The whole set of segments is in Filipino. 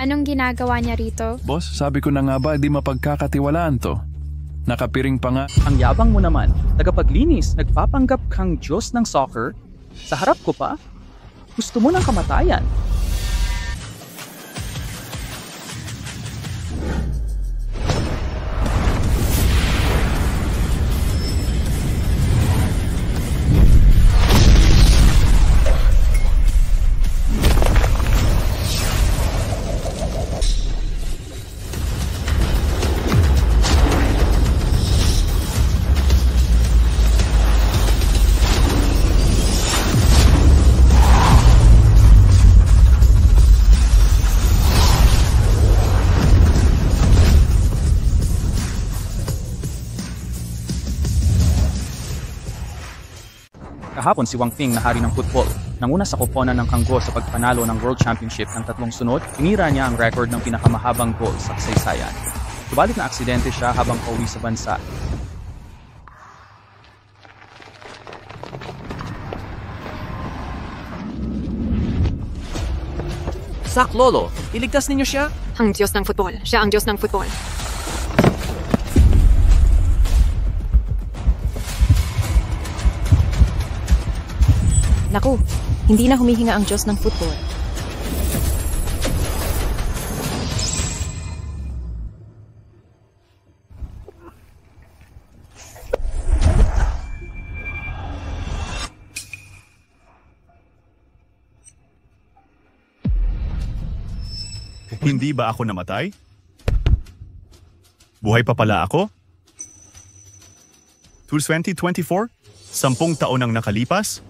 Anong ginagawa niya rito? Boss, sabi ko na nga ba di mapagkakatiwalaan to? Nakapiring pa nga. Ang yabang mo naman, tagapaglinis, nagpapanggap kang Diyos ng soccer. Sa harap ko pa, gusto mo ng kamatayan. Kahapon si Wang Ping na hari ng football. Nanguna sa koponan ng Kanggo sa pagpanalo ng World Championship ng 3 sunod, tinira niya ang record ng pinakamahabang goal sa kasaysayan. Subalit na aksidente siya habang pauwi sa bansa. Sak Lolo, iligtas ninyo siya? Ang Diyos ng football. Siya ang Diyos ng football. Naku, hindi na humihinga ang Diyos ng football. Hindi ba ako namatay? Buhay pa pala ako? Tours 2024? 10 taon ang nakalipas?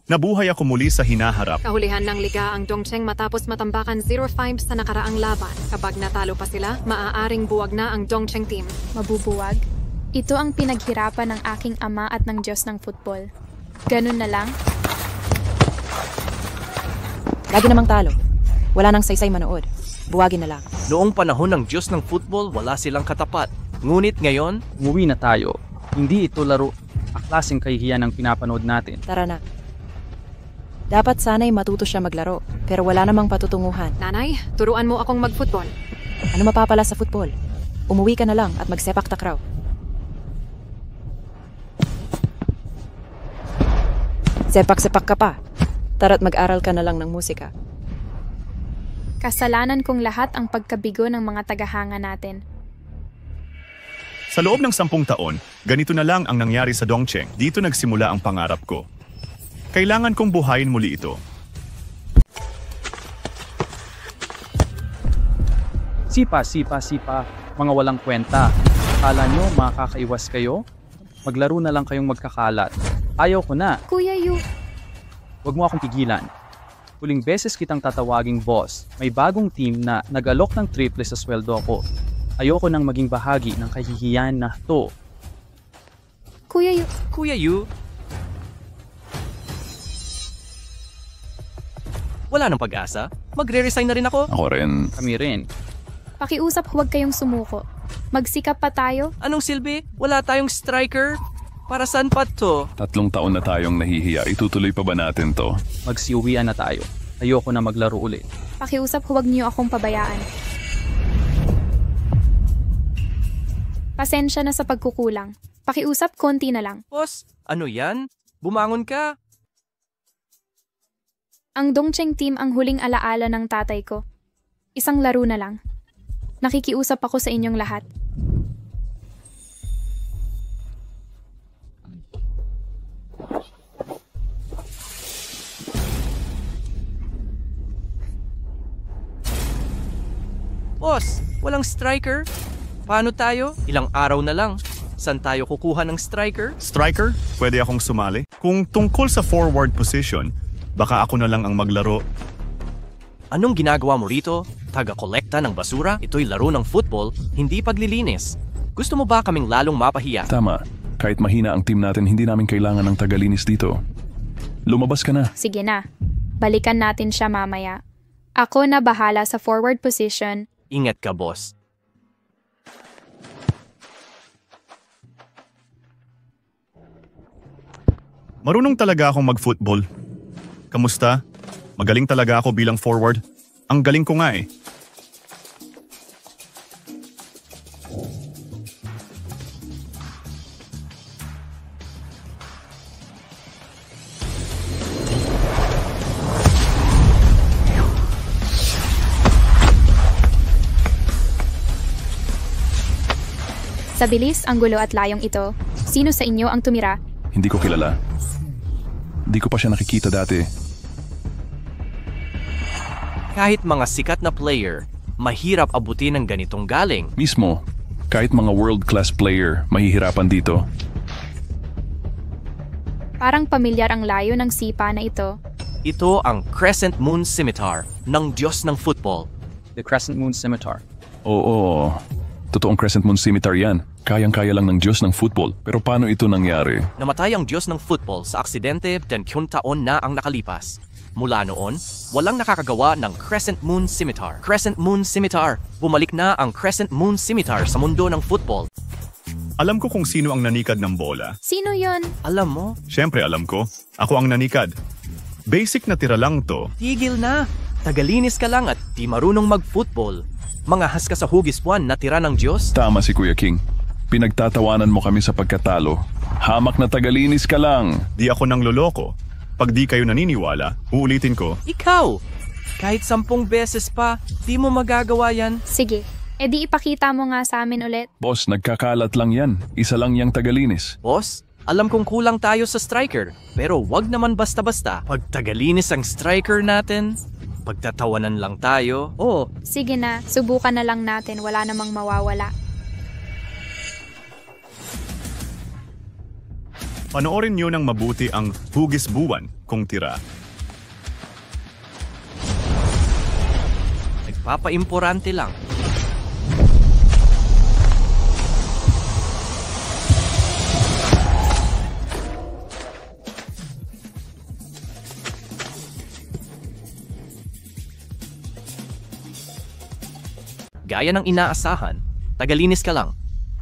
Nabuhay ako muli sa hinaharap. Kahulihan ng liga ang Dongcheng matapos matambakan 0-5 sa nakaraang laban. Kapag natalo pa sila, maaaring buwag na ang Dongcheng team. Mabubuwag? Ito ang pinaghirapan ng aking ama at ng Diyos ng football. Ganun na lang? Lagi namang talo. Wala nang saysay manood. Buwagin na lang. Noong panahon ng Diyos ng football, wala silang katapat. Ngunit ngayon, Umuwi na tayo. Hindi ito laro. Aklaseng kahihiyan ang pinapanood natin. Tara na. Dapat sana'y matuto siya maglaro, pero wala namang patutunguhan. Nanay, turuan mo akong mag-football. Ano mapapala sa football? Umuwi ka na lang at magsepak takraw. Sepak-sepak ka pa. Tara't mag-aral ka na lang ng musika. Kasalanan kong lahat ang pagkabigo ng mga tagahanga natin. Sa loob ng 10 taon, ganito na lang ang nangyari sa Dongcheng. Dito nagsimula ang pangarap ko. Kailangan kong buhayin muli ito. Sipa. Mga walang kwenta. Akala nyo makakaiwas kayo? Maglaro na lang kayong magkakalat. Ayaw ko na. Kuya Yu, Huwag mo akong pigilan. Huling beses kitang tatawaging boss. May bagong team na nag-alok ng triple sa sweldo ko. Ayoko nang maging bahagi ng kahihiyan na to. Kuya Yu, Kuya Yu, wala nang pag-asa. Magre-resign na rin ako. Ako rin. Kami rin. pakiusap huwag kayong sumuko. Magsikap pa tayo. Anong silbi? Wala tayong striker? Para saan pa to? 3 taon na tayong nahihiya. Itutuloy pa ba natin to? Magsiuwian na tayo. Ayoko na maglaro ulit. Pakiusap huwag niyo akong pabayaan. Pasensya na sa pagkukulang. Pakiusap konti na lang. Boss, ano yan? Bumangon ka. Ang Dongcheng team ang huling alaala ng tatay ko. Isang laro na lang. Nakikiusap ako sa inyong lahat. Boss, walang striker? Paano tayo? Ilang araw na lang. Saan tayo kukuha ng striker? Striker, pwede akong sumali. Kung tungkol sa forward position, baka ako na lang ang maglaro. Anong ginagawa mo rito? Taga-kolekta ng basura? Ito'y laro ng football, hindi paglilinis. Gusto mo ba kaming lalong mapahiya? Tama. Kahit mahina ang team natin, hindi namin kailangan ng tagalinis dito. Lumabas ka na. Sige na. Balikan natin siya mamaya. Ako na bahala sa forward position. Ingat ka, boss. Marunong talaga akong mag-football. Kamusta? Magaling talaga ako bilang forward. Ang galing ko nga eh. Sa bilis, ang gulo at layong ito, sino sa inyo ang tumira? Hindi ko kilala. Di ko pa siya nakikita dati. Kahit mga sikat na player, mahirap abutin ng ganitong galing. Mismo, kahit mga world-class player, mahihirapan dito. Parang pamilyar ang layo ng sipa na ito. Ito ang Crescent Moon Scimitar ng Diyos ng Football. The Crescent Moon Scimitar. Oo, totoong Crescent Moon Scimitar yan. Kayang-kaya lang ng Diyos ng football. Pero paano ito nangyari? Namatay ang Diyos ng Football sa aksidente 10 taon na ang nakalipas. Mula noon, walang nakakagawa ng Crescent Moon Scimitar. Crescent Moon Scimitar. Bumalik na ang Crescent Moon Scimitar sa mundo ng football. Alam ko kung sino ang nanikad ng bola. Sino yon? Alam mo, Siyempre alam ko. Ako ang nanikad. Basic na tira lang to. tigil na. Tagalinis ka lang at di marunong mag-football. Mga has ka sa hugis buwan na tira ng Diyos. Tama si Kuya King. Pinagtatawanan mo kami sa pagkatalo. Hamak na tagalinis ka lang. Di ako nang loloko. Pag di kayo naniniwala, uulitin ko. Ikaw! Kahit 10 beses pa, di mo magagawa yan. Sige, edi ipakita mo nga sa amin ulit. Boss, nagkakalat lang yan. Isa lang yang tagalinis. Boss, alam kong kulang tayo sa striker, pero wag naman basta-basta. Pag tagalinis ang striker natin, pagtatawanan lang tayo. Oh, Sige na, subukan na lang natin, wala namang mawawala. Panoorin nyo ng mabuti ang hugis buwan kung tira. nagpapaimporante lang. Gaya ng inaasahan, tagalinis ka lang.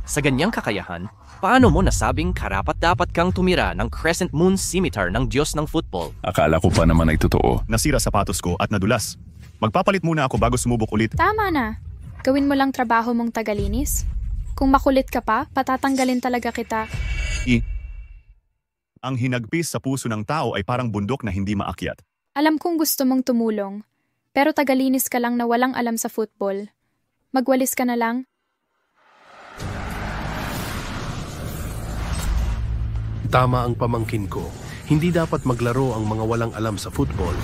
Sa ganyang kakayahan, paano mo nasabing karapat-dapat kang tumira ng Crescent Moon Scimitar ng Diyos ng Football? Akala ko pa naman ay totoo. Nasira sapatos ko at nadulas. Magpapalit muna ako bago sumubok ulit. Tama na. Gawin mo lang trabaho mong tagalinis. Kung makulit ka pa, patatanggalin talaga kita. Ang hinagpis sa puso ng tao ay parang bundok na hindi maakyat. Alam kong gusto mong tumulong, pero tagalinis ka lang na walang alam sa football. Magwalis ka na lang. Tama ang pamangkin ko. Hindi dapat maglaro ang mga walang alam sa football.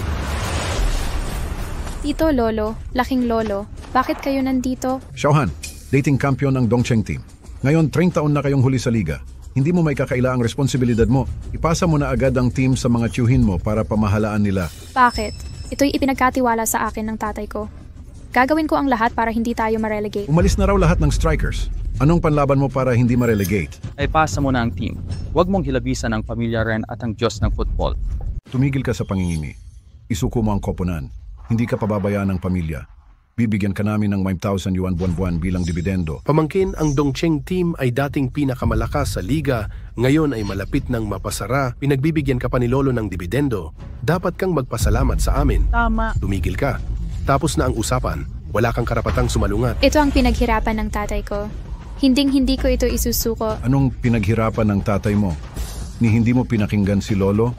Tito Lolo, laking lolo, bakit kayo nandito? Xiaohan, dating kampiyon ng Dongcheng team. Ngayon, 30 taon na kayong huli sa liga. Hindi mo may kakaila ang responsibilidad mo. Ipasa mo na agad ang team sa mga tiyuhin mo para pamahalaan nila. Bakit? Ito'y ipinagkatiwala sa akin ng tatay ko. Gagawin ko ang lahat para hindi tayo ma-relegate. Umalis na raw lahat ng strikers. Anong panlaban mo para hindi ma-relegate? Ay pasa mo na ang team. Huwag mong hilabisan ang pamilya Ren at ang Diyos ng football. Tumigil ka sa pangingimi. Isuko mo ang koponan. Hindi ka pababayaan ng pamilya. Bibigyan ka namin ng 5,000 yuan buwan-buwan bilang dividendo. Pamangkin, ang Dongcheng team ay dating pinakamalakas sa liga. Ngayon ay malapit ng mapasara. Pinagbibigyan ka pa ni Lolo ng dividendo. Dapat kang magpasalamat sa amin. Tama. Tumigil ka. Tapos na ang usapan. Wala kang karapatang sumalungat. Ito ang pinaghirapan ng tatay ko. Hinding-hindi ko ito isusuko. Anong pinaghirapan ng tatay mo? Ni hindi mo pinakinggan si Lolo?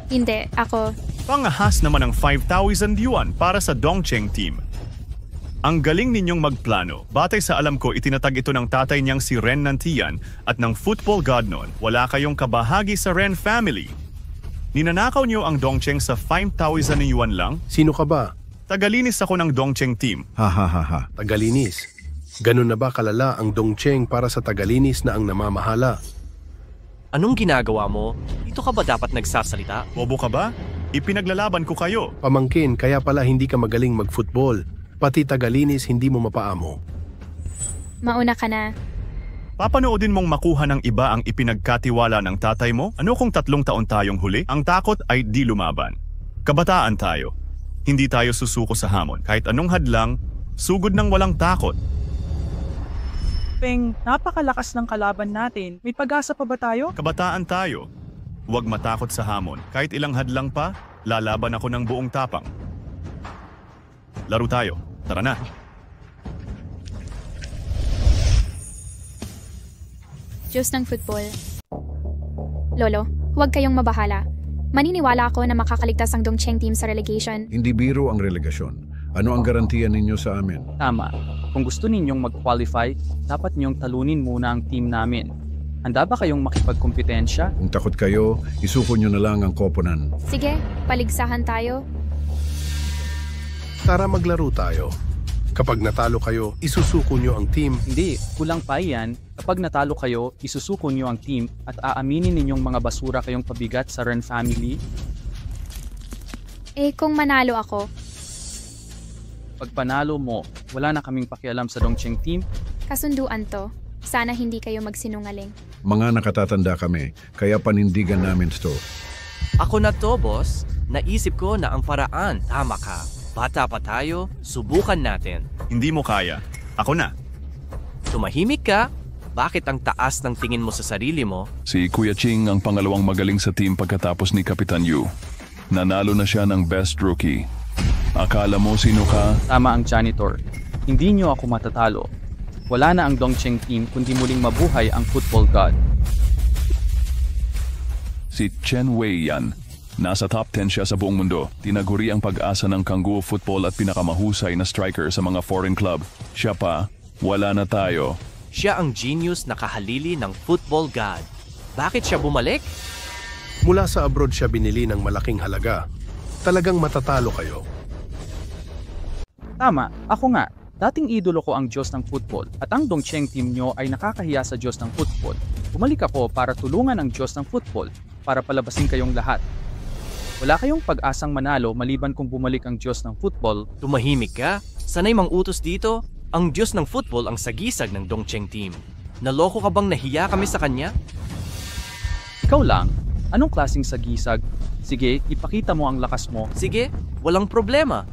Hindi, ako. Pangahas naman ang 5,000 yuan para sa Dongcheng team. Ang galing ninyong magplano. Batay sa alam ko, itinatag ito ng tatay niyang si Ren Nantian at ng football god noon. Wala kayong kabahagi sa Ren family. Ninanakaw niyo ang Dongcheng sa 5,000 yuan lang? Sino ka ba? Tagalinis ako ng Dongcheng team. Ha ha ha ha. Tagalinis. Ganun na ba kalala ang Dongcheng para sa tagalinis na ang namamahala? Anong ginagawa mo? Dito ka ba dapat nagsasalita? Bobo ka ba? Ipinaglalaban ko kayo. Pamangkin, kaya pala hindi ka magaling mag-football. Pati tagalinis hindi mo mapaamo. Mauna ka na. Papanoodin mong makuha ng iba ang ipinagkatiwala ng tatay mo? Ano kung 3 taon tayong huli? Ang takot ay di lumaban. Kabataan tayo. Hindi tayo susuko sa hamon. Kahit anong hadlang, sugod ng walang takot. Peng, napakalakas ng kalaban natin. May pag-asa pa ba tayo? Kabataan tayo. Huwag matakot sa hamon. Kahit ilang hadlang pa, lalaban ako ng buong tapang. laro tayo. Tara na. Diyos ng football. Lolo, huwag kayong mabahala. Maniniwala ako na makakaligtas ang Dongcheng team sa relegation. Hindi biro ang relegasyon. Ano ang garantiya ninyo sa amin? Tama. Kung gusto ninyong mag-qualify, dapat ninyong talunin muna ang team namin. Handa ba kayong makipagkompetensya? Kung takot kayo, isuko nyo na lang ang koponan. Sige, paligsahan tayo. Tara maglaro tayo. Kapag natalo kayo, isusuko nyo ang team. Hindi, kulang pa yan. Kapag natalo kayo, isusuko nyo ang team at aaminin ninyong mga basura kayong pabigat sa Ren family. Eh kung manalo ako, Pag panalo mo, wala na kaming pakialam sa Dongcheng team. kasunduan to. Sana hindi kayo magsinungaling. Mga nakatatanda kami, kaya panindigan namin ito. Ako na to, boss. Naisip ko na ang paraan. Tama ka. Bata pa tayo, subukan natin. Hindi mo kaya. Ako na. Tumahimik ka. Bakit ang taas ng tingin mo sa sarili mo? Si Kuya Ching ang pangalawang magaling sa team pagkatapos ni Kapitan Yu. Nanalo na siya ng Best Rookie. Akala mo sino ka? Tama ang janitor. Hindi nyo ako matatalo. Wala na ang Dongcheng team kundi muling mabuhay ang football god. Si Chen Wei yan. Nasa top 10 siya sa buong mundo. Tinaguri ang pag-asa ng Kangoo football at pinakamahusay na striker sa mga foreign club. Siya pa, wala na tayo. Siya ang genius na kahalili ng football god. Bakit siya bumalik? Mula sa abroad siya binili ng malaking halaga. Talagang matatalo kayo. Tama, ako nga. Dating idolo ko ang Diyos ng football at ang Dongcheng team nyo ay nakakahiya sa Diyos ng football. Bumalik ako para tulungan ang Diyos ng football para palabasin kayong lahat. Wala kayong pag-asang manalo maliban kung bumalik ang Diyos ng football. Tumahimik ka? Sanay mang utos dito? Ang Diyos ng football ang sagisag ng Dongcheng team. Naloko ka bang nahiya kami sa kanya? Ikaw lang, anong klaseng sagisag? Sige, ipakita mo ang lakas mo. Sige, walang problema.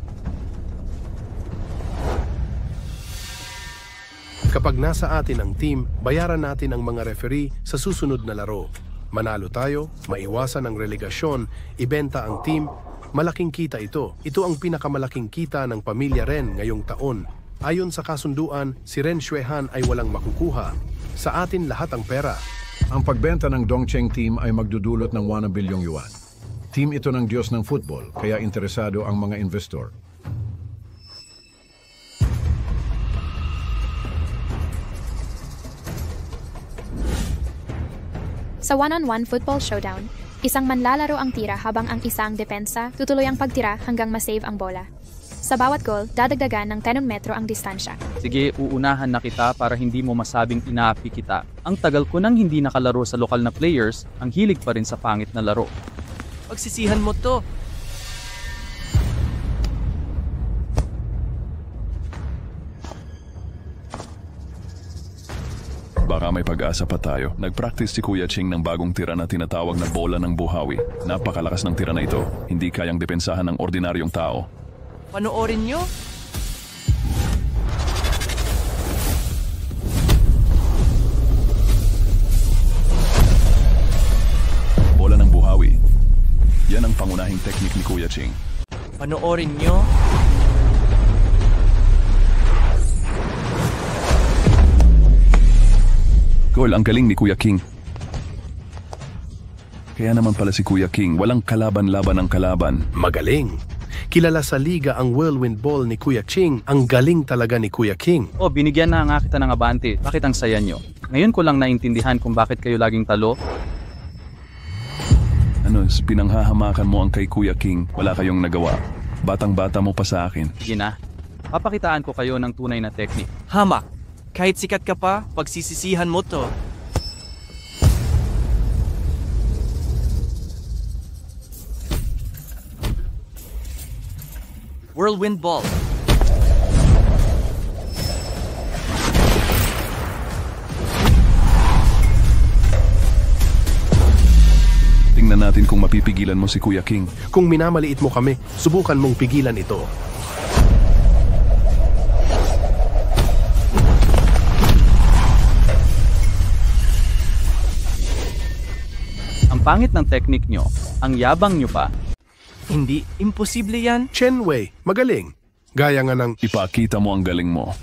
Kapag nasa atin ang team, bayaran natin ang mga referee sa susunod na laro. Manalo tayo, maiwasan ang relegasyon, ibenta ang team, malaking kita ito. Ito ang pinakamalaking kita ng pamilya Ren ngayong taon. Ayon sa kasunduan, si Ren Xuehan ay walang makukuha. Sa atin lahat ang pera. Ang pagbenta ng Dongcheng team ay magdudulot ng 1 bilyong yuan. Team ito ng Diyos ng football, kaya interesado ang mga investor. Sa one-on-one football showdown, isang manlalaro ang tira habang ang isang depensa tutuloy ang pagtira hanggang masave ang bola. Sa bawat goal, dadagdagan ng 10 metro ang distansya. Sige, uunahan na kita para hindi mo masabing inaapi kita. Ang tagal ko nang hindi nakalaro sa lokal na players, ang hilig pa rin sa pangit na laro. Pagsisihan mo to. Baka may pag-asa pa tayo. Nag-practice si Kuya Ching ng bagong tira na tinatawag na bola ng buhawi. Napakalakas ng tira na ito. Hindi kayang depensahan ng ordinaryong tao. Panoorin nyo? Bola ng buhawi. Yan ang pangunahing teknik ni Kuya Ching. Panoorin nyo? Goal, ang galing ni Kuya King. Kaya naman pala si Kuya King, walang kalaban-laban ang kalaban. Magaling. Kilala sa liga ang whirlwind ball ni Kuya Ching. Ang galing talaga ni Kuya King. Oh, binigyan na nga kita ng abante. Bakit ang saya nyo? Ngayon ko lang naintindihan kung bakit kayo laging talo. Ano, pinanghahamakan mo ang kay Kuya King. Wala kayong nagawa. Batang-bata mo pa sa akin. Sige na. Papakitaan ko kayo ng tunay na teknik. Hamak. Kahit sikat ka pa, pagsisisihan mo to. Whirlwind ball. Tingnan natin kung mapipigilan mo si Kuya King. Kung minamaliit mo kami, subukan mong pigilan ito. Ang pangit ng teknik nyo, ang yabang nyo pa. Hindi, imposible yan. Chen Wei, magaling. Gaya nga ng Ipakita mo ang galing mo.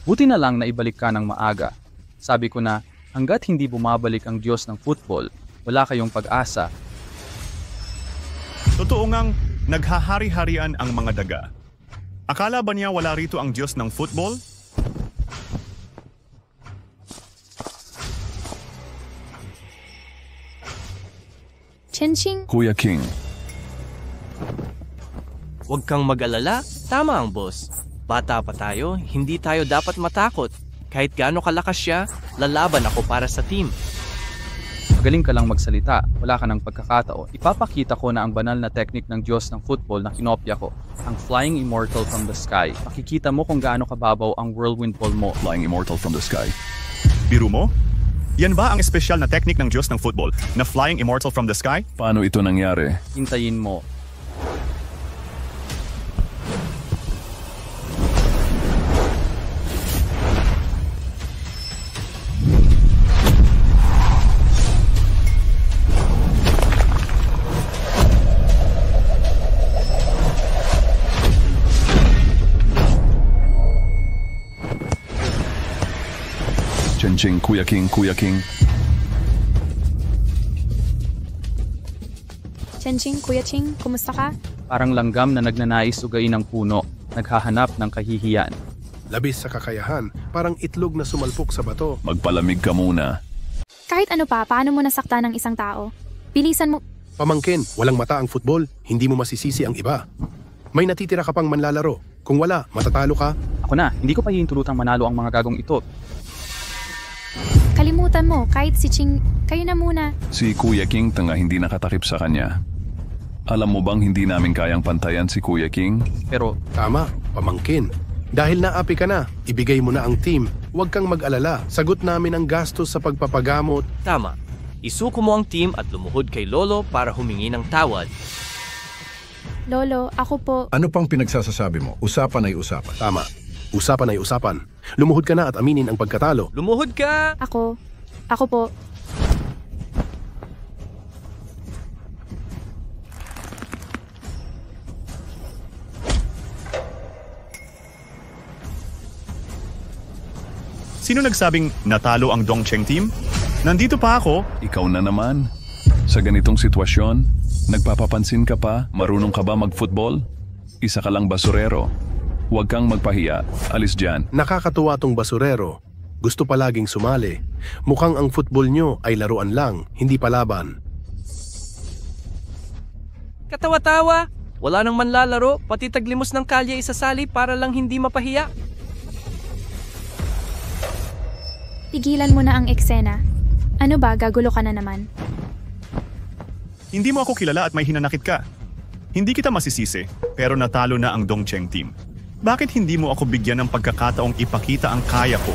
Buti na lang na ibalik ka ng maaga. Sabi ko na, hanggat hindi bumabalik ang Diyos ng football, wala kayong pag-asa. Totoo ngang naghahari-harian ang mga daga. Akala ba niya wala rito ang Diyos ng football? Chenching, Kuya King, Huwag kang mag-alala, tama ang boss. Bata pa tayo, hindi tayo dapat matakot. Kahit gaano kalakas siya, lalaban ako para sa team. Magaling ka lang magsalita, wala ka ng pagkakataon. Ipapakita ko na ang banal na teknik ng Diyos ng football na kinopya ko, ang Flying Immortal from the Sky. Makikita mo kung gaano kababaw ang whirlwind ball mo. Flying Immortal from the Sky. Biro mo? Yan ba ang espesyal na teknik ng Diyos ng football na Flying Immortal from the Sky? Paano ito nangyari? Hintayin mo. Chenching, Kuya King, Kuya King. Chenching, Kuya Ching, kumusta ka? Parang langgam na nagnanais ugain ng puno, naghahanap ng kahihiyan. labis sa kakayahan, parang itlog na sumalpok sa bato. Magpalamig ka muna. Kahit ano pa, paano mo nasaktan ng isang tao? Bilisan mo. Pamangkin, walang mata ang football, hindi mo masisisi ang iba. May natitira ka pang manlalaro. Kung wala, matatalo ka. Ako na, hindi ko pa hihintulutang manalo ang mga gagong ito. Kalimutan mo, kahit si Ching, kayo na muna. Si Kuya King tanga hindi nakatakip sa kanya. Alam mo bang hindi namin kayang pantayan si Kuya King? Pero Tama, pamangkin. Dahil naapi ka na, ibigay mo na ang team. Huwag kang mag-alala, sagot namin ang gastos sa pagpapagamot. Tama. Isuko mo ang team at lumuhod kay Lolo para humingi ng tawad. Lolo, ako po. Ano pang pinagsasasabi mo? Usapan ay usapan. Tama, usapan ay usapan. Lumuhod ka na at aminin ang pagkatalo. Lumuhod ka! Ako po. Sino nagsabing natalo ang Dongcheng team? Nandito pa ako. Ikaw na naman. Sa ganitong sitwasyon, nagpapapansin ka pa? Marunong ka ba mag-football? Isa ka lang basurero. Huwag kang magpahiya. Alis dyan. Nakakatuwa tong basurero. Gusto palaging sumali. Mukhang ang football nyo ay laruan lang, hindi palaban. Katawa-tawa! Wala nang manlalaro, pati taglimos ng kalye isasali para lang hindi mapahiya. Tigilan mo na ang eksena. Ano ba, gagulo ka na naman? Hindi mo ako kilala at may hinanakit ka. Hindi kita masisisi, pero natalo na ang Dongcheng team. Bakit hindi mo ako bigyan ng pagkakataong ipakita ang kaya ko?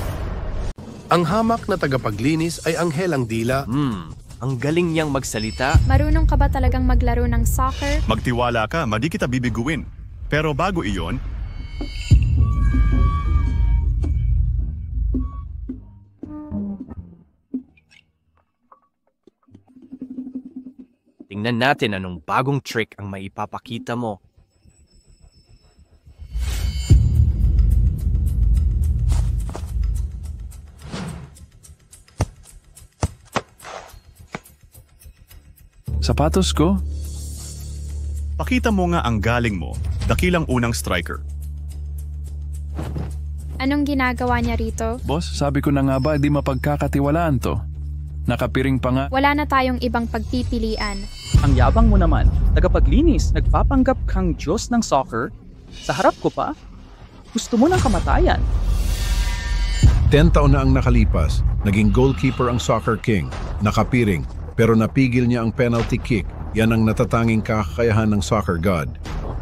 Ang hamak na tagapaglinis ay anghel ang dila. Ang galing niyang magsalita. Marunong ka ba talagang maglaro ng soccer? Magtiwala ka, madi kita bibiguin. Pero bago iyon, tingnan natin anong bagong trick ang maipapakita mo. Sapatos ko? pakita mo nga ang galing mo, dakilang unang striker. Anong ginagawa niya rito? Boss, sabi ko na nga ba di mapagkakatiwalaan to? Nakapiring pa nga. Wala na tayong ibang pagpipilian. ang yabang mo naman, tagapaglinis, nagpapanggap kang Diyos ng soccer, sa harap ko pa, gusto mo ng kamatayan. 10 taon na ang nakalipas, naging goalkeeper ang Soccer King, nakapiring, pero napigil niya ang penalty kick. Yan ang natatanging kakayahan ng Soccer God.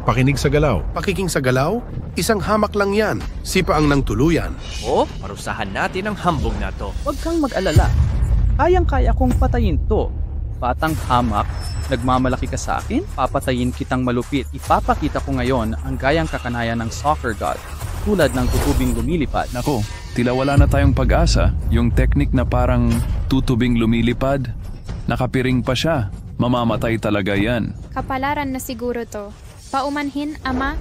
Pakinig sa galaw. Pakiking sa galaw? Isang hamak lang yan. Sipa ang nang tuluyan. O, parusahan natin ang hambog na to. Huwag kang mag-alala. Kayang-kaya kong patayin to. Batang hamak, nagmamalaki ka sa akin, papatayin kitang malupit. Ipapakita ko ngayon ang gayang kakanayan ng Soccer God, tulad ng tutubing lumilipad. Nako, tila wala na tayong pag-asa. Yung technique na parang tutubing lumilipad, nakapiring pa siya. Mamamatay talaga yan. Kapalaran na siguro to. Paumanhin, ama.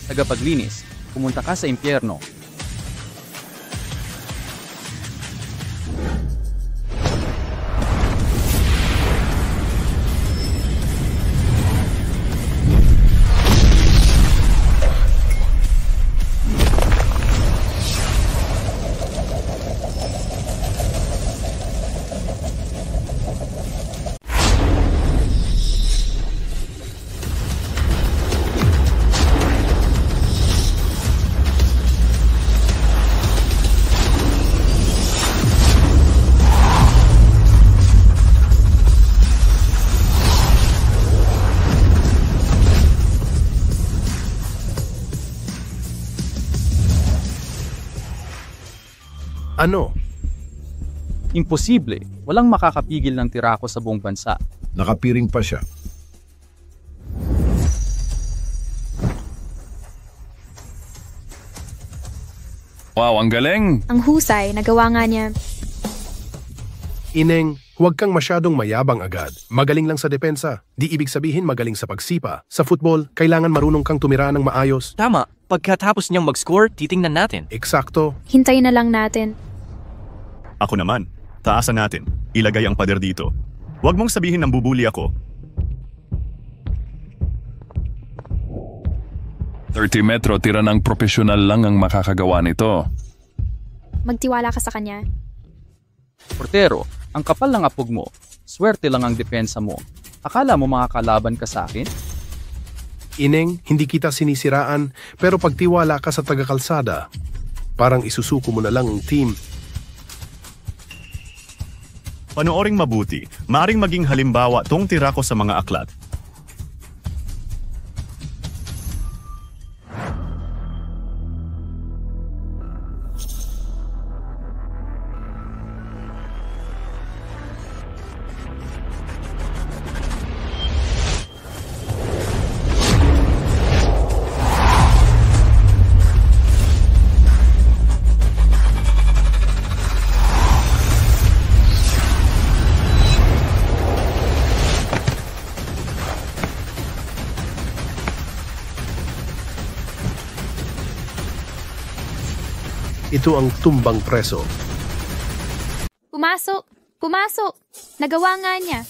tagapaglinis, pumunta ka sa impyerno. Ano? Imposible. Walang makakapigil ng tirako sa buong bansa. Nakapiring pa siya. Wow, ang galing! Ang husay, nagawa nga niya. Ineng, huwag kang masyadong mayabang agad. Magaling lang sa depensa. Di ibig sabihin magaling sa pagsipa. Sa football, kailangan marunong kang tumira ng maayos. Tama, pagkatapos niyang mag-score, titingnan natin. Eksakto. Hintayin na lang natin. Ako naman, taasan natin. Ilagay ang pader dito. Huwag mong sabihin nang bubuli ako. 30 metro tira ng profesional lang ang makakagawa nito. Magtiwala ka sa kanya. Portero, ang kapal ng apog mo. Swerte lang ang depensa mo. Akala mo makakalaban ka sa akin? Ineng, hindi kita sinisiraan, pero pagtiwala ka sa tagakalsada, parang isusuko mo na lang ang team. Panooring mabuti, maaring maging halimbawa tong tira ko sa mga aklat. Ito ang tumbang preso. Pumasok! Pumasok! Nagawa nga niya.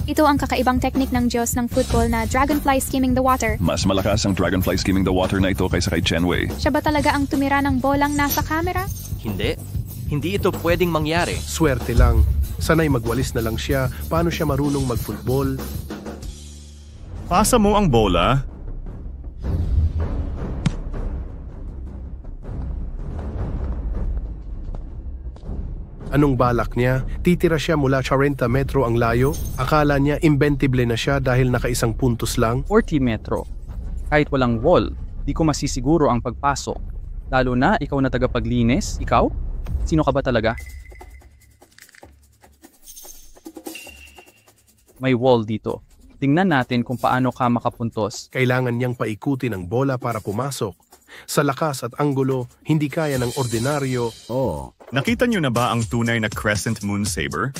Ito ang kakaibang teknik ng Diyos ng football na Dragonfly Skimming the Water. Mas malakas ang Dragonfly Skimming the Water na ito kaysa kay Chen Wei. Siya ba talaga ang tumira ng bolang nasa kamera? Hindi. Hindi ito pwedeng mangyari. Swerte lang. Sanay magwalis na lang siya. Paano siya marunong mag-football? Pasa mo ang bola. Anong balak niya? Titira siya mula 40 metro ang layo? Akala niya inventible na siya dahil nakaisang puntos lang? 40 metro. Kahit walang wall, di ko masisiguro ang pagpasok. Lalo na ikaw na tagapaglinis, ikaw? Sino ka ba talaga? May wall dito. Tingnan natin kung paano ka makapuntos. Kailangan niyang paikutin ang bola para pumasok. Sa lakas at anggulo, hindi kaya ng ordinaryo. Nakita niyo na ba ang tunay na Crescent Moon Saber?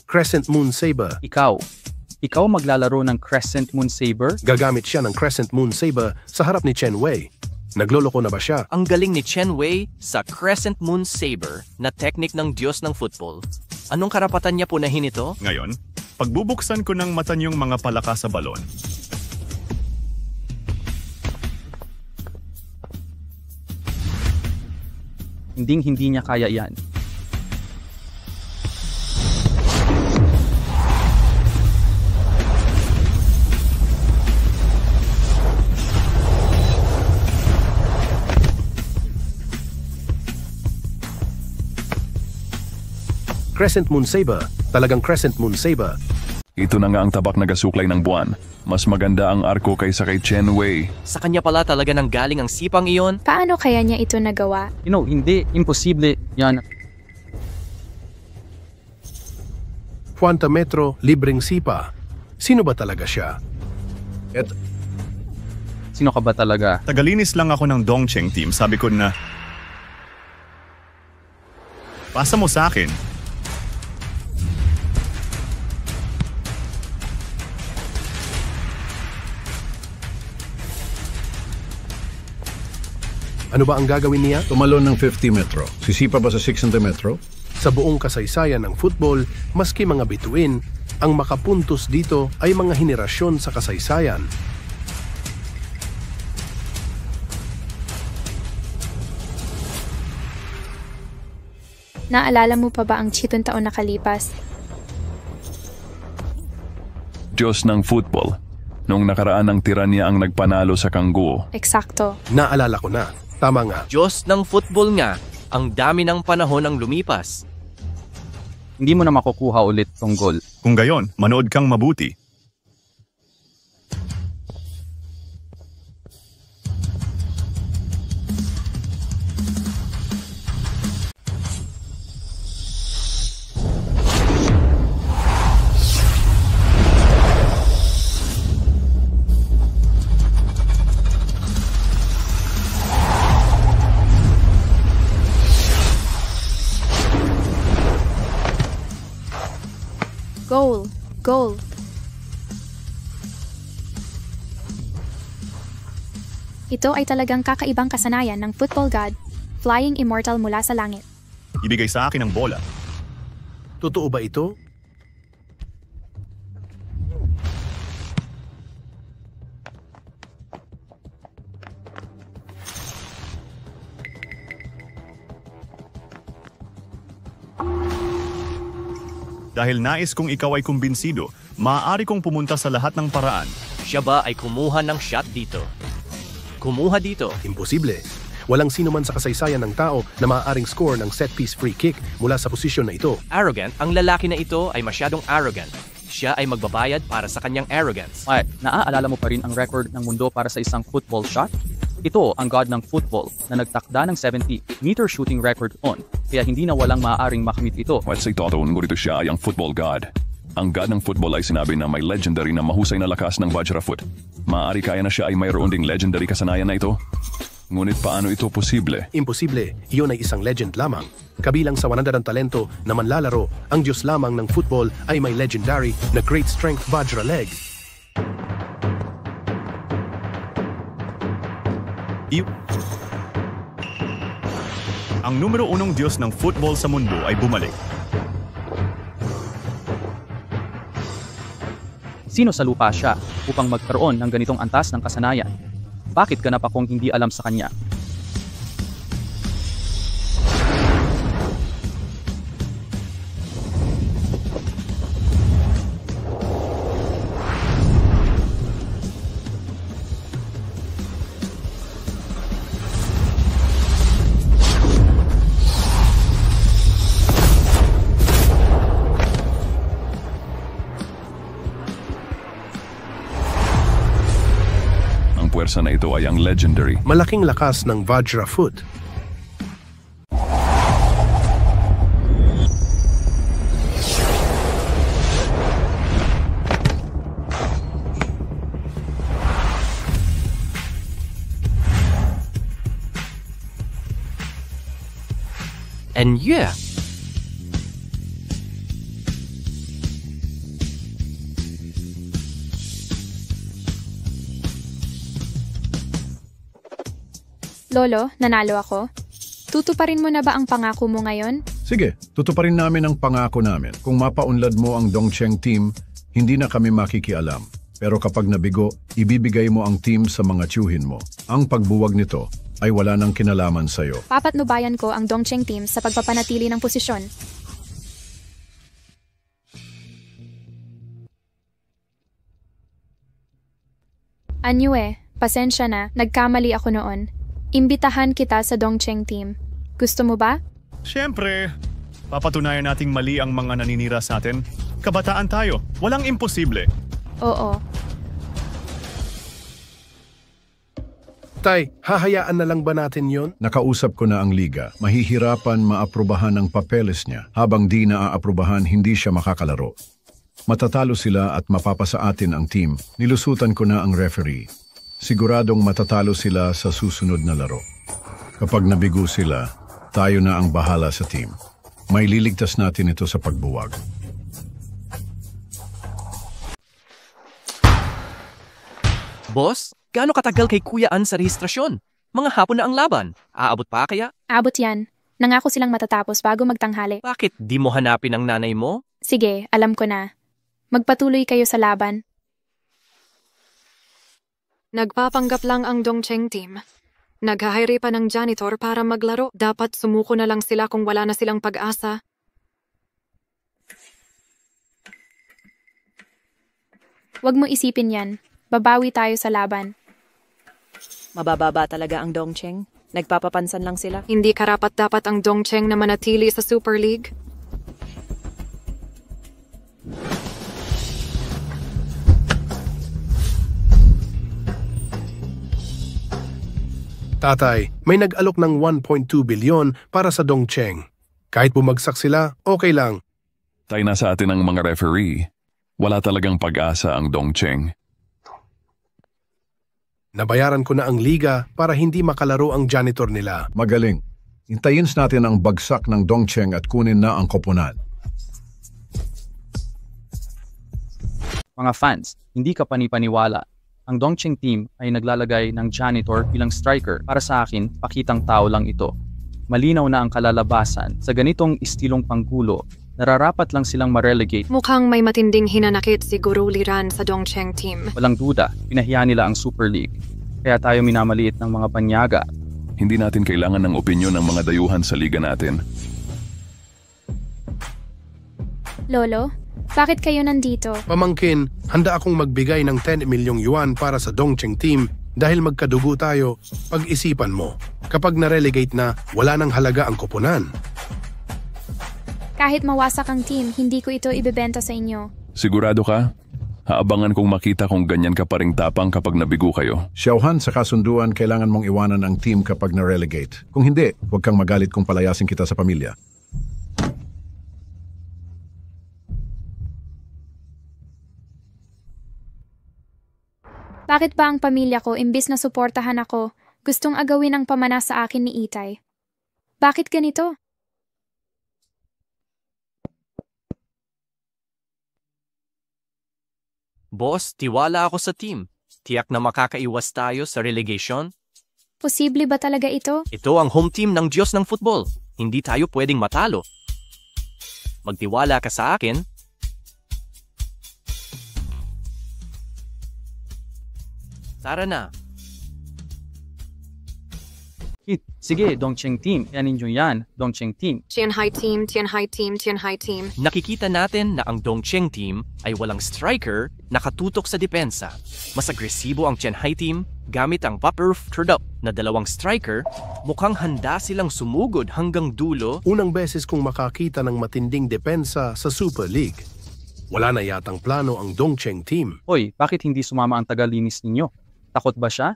Crescent Moon Saber. Ikaw maglalaro ng Crescent Moon Saber? Gagamit siya ng Crescent Moon Saber sa harap ni Chen Wei. Nagloloko na ba siya? Ang galing ni Chen Wei sa Crescent Moon Saber na teknik ng Diyos ng football. Anong karapatan niya punahin ito? Ngayon, pagbubuksan ko ng mata niyong mga palaka sa balon. Hindi niya kaya yan. Crescent Moon Saber. Talagang Crescent Moon Saber. Ito na nga ang tabak na gasuklay ng buwan. Mas maganda ang arko kaysa kay Chen Wei. Sa kanya pala talaga nang galing ang sipang iyon? Paano kaya niya ito nagawa? Hindi. Imposible. Yan. 40 metro, libreng sipa. Sino ba talaga siya? Sino ka ba talaga? Tagalinis lang ako ng Dongcheng team. Sabi ko na, pasa mo sa akin. Ano ba ang gagawin niya? Tumalon ng 50 metro. Sisipa ba sa 600 metro? Sa buong kasaysayan ng football, maski mga bituin, ang makapuntos dito ay mga henerasyon sa kasaysayan. Naalala mo pa ba ang 7 taon nakalipas? Diyos ng football. Nung nakaraan ng tiranya ang nagpanalo sa Kangguo. Eksakto. Naalala ko na. Tama nga. Diyos ng football nga, ang dami ng panahon ang lumipas. Hindi mo na makukuha ulit tong goal. Kung gayon, manood kang mabuti. Goal! Goal! Ito ay talagang kakaibang kasanayan ng football god, flying immortal mula sa langit. Ibigay sa akin ang bola. Totoo ba ito? Dahil nais kong ikaw ay kumbinsido, maaari kong pumunta sa lahat ng paraan. Siya ba ay kumuha ng shot dito? Kumuha dito. Imposible. Walang sino man sa kasaysayan ng tao na maaaring score ng set-piece free kick mula sa posisyon na ito. Arrogant, ang lalaki na ito ay masyadong arrogant. Siya ay magbabayad para sa kanyang arrogance. Ay, naaalala mo pa rin ang record ng mundo para sa isang football shot? Ito ang god ng football na nagtakda ng 70-meter shooting record on, kaya hindi na walang maaaring makamit ito. At sa totoo, ngunit siya ay ang football god. Ang god ng football ay sinabi na may legendary na mahusay na lakas ng Vajrafoot. Maaari kaya na siya ay mayroon ding legendary kasanayan na ito? Ngunit paano ito posible? Imposible. Iyon ay isang legend lamang. Kabilang sa 100 talento na manlalaro, ang Diyos lamang ng football ay may legendary na great strength Vajra leg. Ang numero 1 Diyos ng football sa mundo ay bumalik. Sino sa lupa siya upang magkaroon ng ganitong antas ng kasanayan? Bakit ganap akong hindi alam sa kanya? Puwersa na ito ay ang legendary. Malaking lakas ng Vajrafoot. And yeah, Lolo, nanalo ako. Tutuparin mo na ba ang pangako mo ngayon? Sige, tutuparin namin ang pangako namin. Kung mapaunlad mo ang Dongcheng team, hindi na kami makikialam. Pero kapag nabigo, ibibigay mo ang team sa mga tiyuhin mo. Ang pagbuwag nito ay wala nang kinalaman sa'yo. Papatnubayan ko ang Dongcheng team sa pagpapanatili ng posisyon. Anyue, pasensya na, nagkamali ako noon. Imbitahan kita sa Dongcheng team. Gusto mo ba? Siyempre, papatunayan nating mali ang mga naninira sa atin. Kabataan tayo, walang imposible. Oo. Tay, hahayaan na lang ba natin yon? Nakausap ko na ang liga. Mahihirapan maaprubahan ang papeles niya. Habang di naaaprubahan, hindi siya makakalaro. Matatalo sila at mapapasa atin ang team. Nilusutan ko na ang referee. Siguradong matatalo sila sa susunod na laro. Kapag nabigo sila, tayo na ang bahala sa team. May liligtas natin ito sa pagbuwag. boss, gaano katagal kay Kuya Ann sa rehistrasyon? Mga hapon na ang laban. Aabot pa kaya? Abot yan. Nangako silang matatapos bago magtanghali. Bakit di mo hanapin ang nanay mo? Sige, alam ko na. Magpatuloy kayo sa laban. Nagpapanggap lang ang Dongcheng team. Naghahire pa ng janitor para maglaro. Dapat sumuko na lang sila kung wala na silang pag-asa. Huwag mo isipin yan. Babawi tayo sa laban. Mabababa talaga ang Dongcheng. Nagpapapansan lang sila. Hindi karapat-dapat ang Dongcheng na manatili sa Super League. Tatay, may nag-alok ng 1.2 bilyon para sa Dongcheng. Kahit bumagsak sila, okay lang. Tay na sa atin ang mga referee. Wala talagang pag-asa ang Dongcheng. Nabayaran ko na ang liga para hindi makalaro ang janitor nila. Magaling. Hintayin natin ang bagsak ng Dongcheng at kunin na ang koponan. Mga fans, hindi ka panipaniwala. Ang Dongcheng team ay naglalagay ng janitor bilang striker. Para sa akin, pakitang tao lang ito. Malinaw na ang kalalabasan. Sa ganitong istilong panggulo, nararapat lang silang ma-relegate. Mukhang may matinding hinanakit si Guru Liran sa Dongcheng team. Walang duda, pinahiya nila ang Super League. Kaya tayo minamaliit ng mga banyaga. Hindi natin kailangan ng opinyon ng mga dayuhan sa liga natin. Lolo, bakit kayo nandito? Pamangkin, handa akong magbigay ng 10 milyong yuan para sa Dongcheng team dahil magkadugo tayo. Pag-isipan mo, kapag na-relegate na, wala nang halaga ang koponan. Kahit mawasak ang team, hindi ko ito ibebenta sa inyo. Sigurado ka? Haabangan kong makita kung ganyan ka pa ring tapang kapag nabigo kayo. Xiaohan, sa kasunduan, kailangan mong iwanan ang team kapag na-relegate. Kung hindi, huwag kang magalit kung palayasin kita sa pamilya. Bakit ba ang pamilya ko, imbis na suportahan ako, gustong agawin ang pamana sa akin ni Itay? Bakit ganito? Boss, tiwala ako sa team. Tiyak na makakaiwas tayo sa relegation. Posible ba talaga ito? Ito ang home team ng Diyos ng football. Hindi tayo pwedeng matalo. Magtiwala ka sa akin. Tara na. Sige, Dongcheng team. Yan ninyo yan, Dongcheng team. Tianhai team, Tianhai team, Tianhai team. Nakikita natin na ang Dongcheng team ay walang striker nakatutok sa depensa. Mas agresibo ang Tianhai team gamit ang Popperf Turdop na 2 striker. Mukhang handa silang sumugod hanggang dulo. Unang beses kong makakita ng matinding depensa sa Super League. Wala na yatang plano ang Dongcheng team. Hoy, bakit hindi sumama ang tagalinis ninyo? Takot ba siya?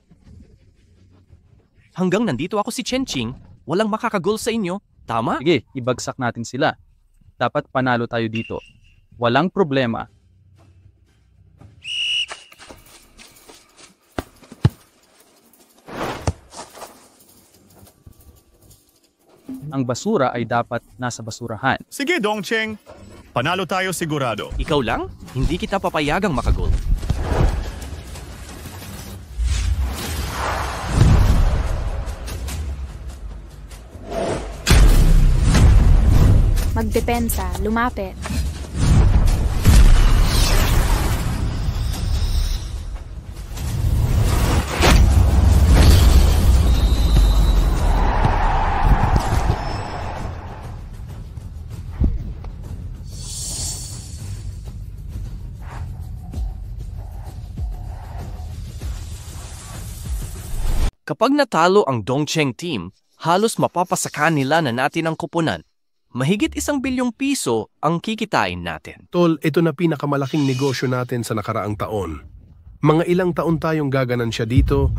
Hanggang nandito ako si Chen Ching, walang makakagol sa inyo. Tama? Sige, ibagsak natin sila. Dapat panalo tayo dito. Walang problema. Ang basura ay dapat nasa basurahan. Sige, Dongcheng. Panalo tayo sigurado. Ikaw lang? Hindi kita papayagang makagol. Magdepensa, lumapit. Kapag natalo ang Dongcheng team, halos mapapasakan nila na natin ang koponan. Mahigit 1 bilyong piso ang kikitain natin. Tol, ito na pinakamalaking negosyo natin sa nakaraang taon. Mga ilang taon tayong gagansya dito.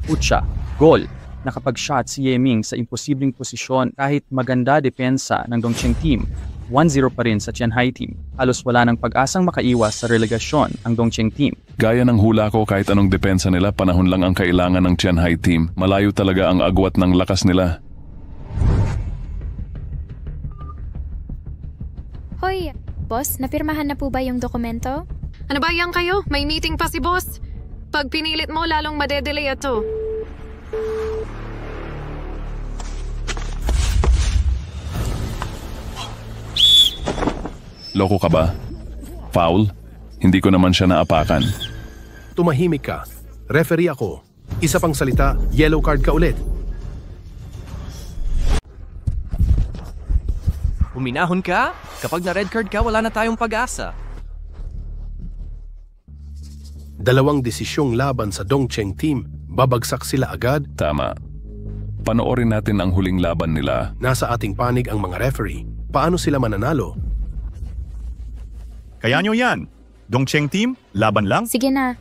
Pucha, goal. Nakapag-shot si Yeming sa imposibleng posisyon kahit maganda depensa ng Dongcheng team. 1-0 pa rin sa Tianhai team. Halos wala ng pag-asang makaiwas sa relegasyon ang Dongcheng team. Gaya ng hula ko, kahit anong depensa nila, panahon lang ang kailangan ng Tianhai team. Malayo talaga ang agwat ng lakas nila. Hoy, boss, napirmahan na po ba yung dokumento? Ano ba yan kayo? May meeting pa si boss. Pag pinilit mo, lalong madedelay ito. Loko ka ba? Foul? Hindi ko naman siya naapakan. Tumahimik ka. Referee ako. Isa pang salita, yellow card ka ulit. Huminahon ka? Kapag na red card ka, wala na tayong pag-asa. Dalawang desisyong laban sa Dongcheng team, babagsak sila agad. Tama. Panoorin natin ang huling laban nila. Nasa ating panig ang mga referee. Paano sila mananalo? Kaya nyo yan. Dongcheng team, laban lang. Sige na.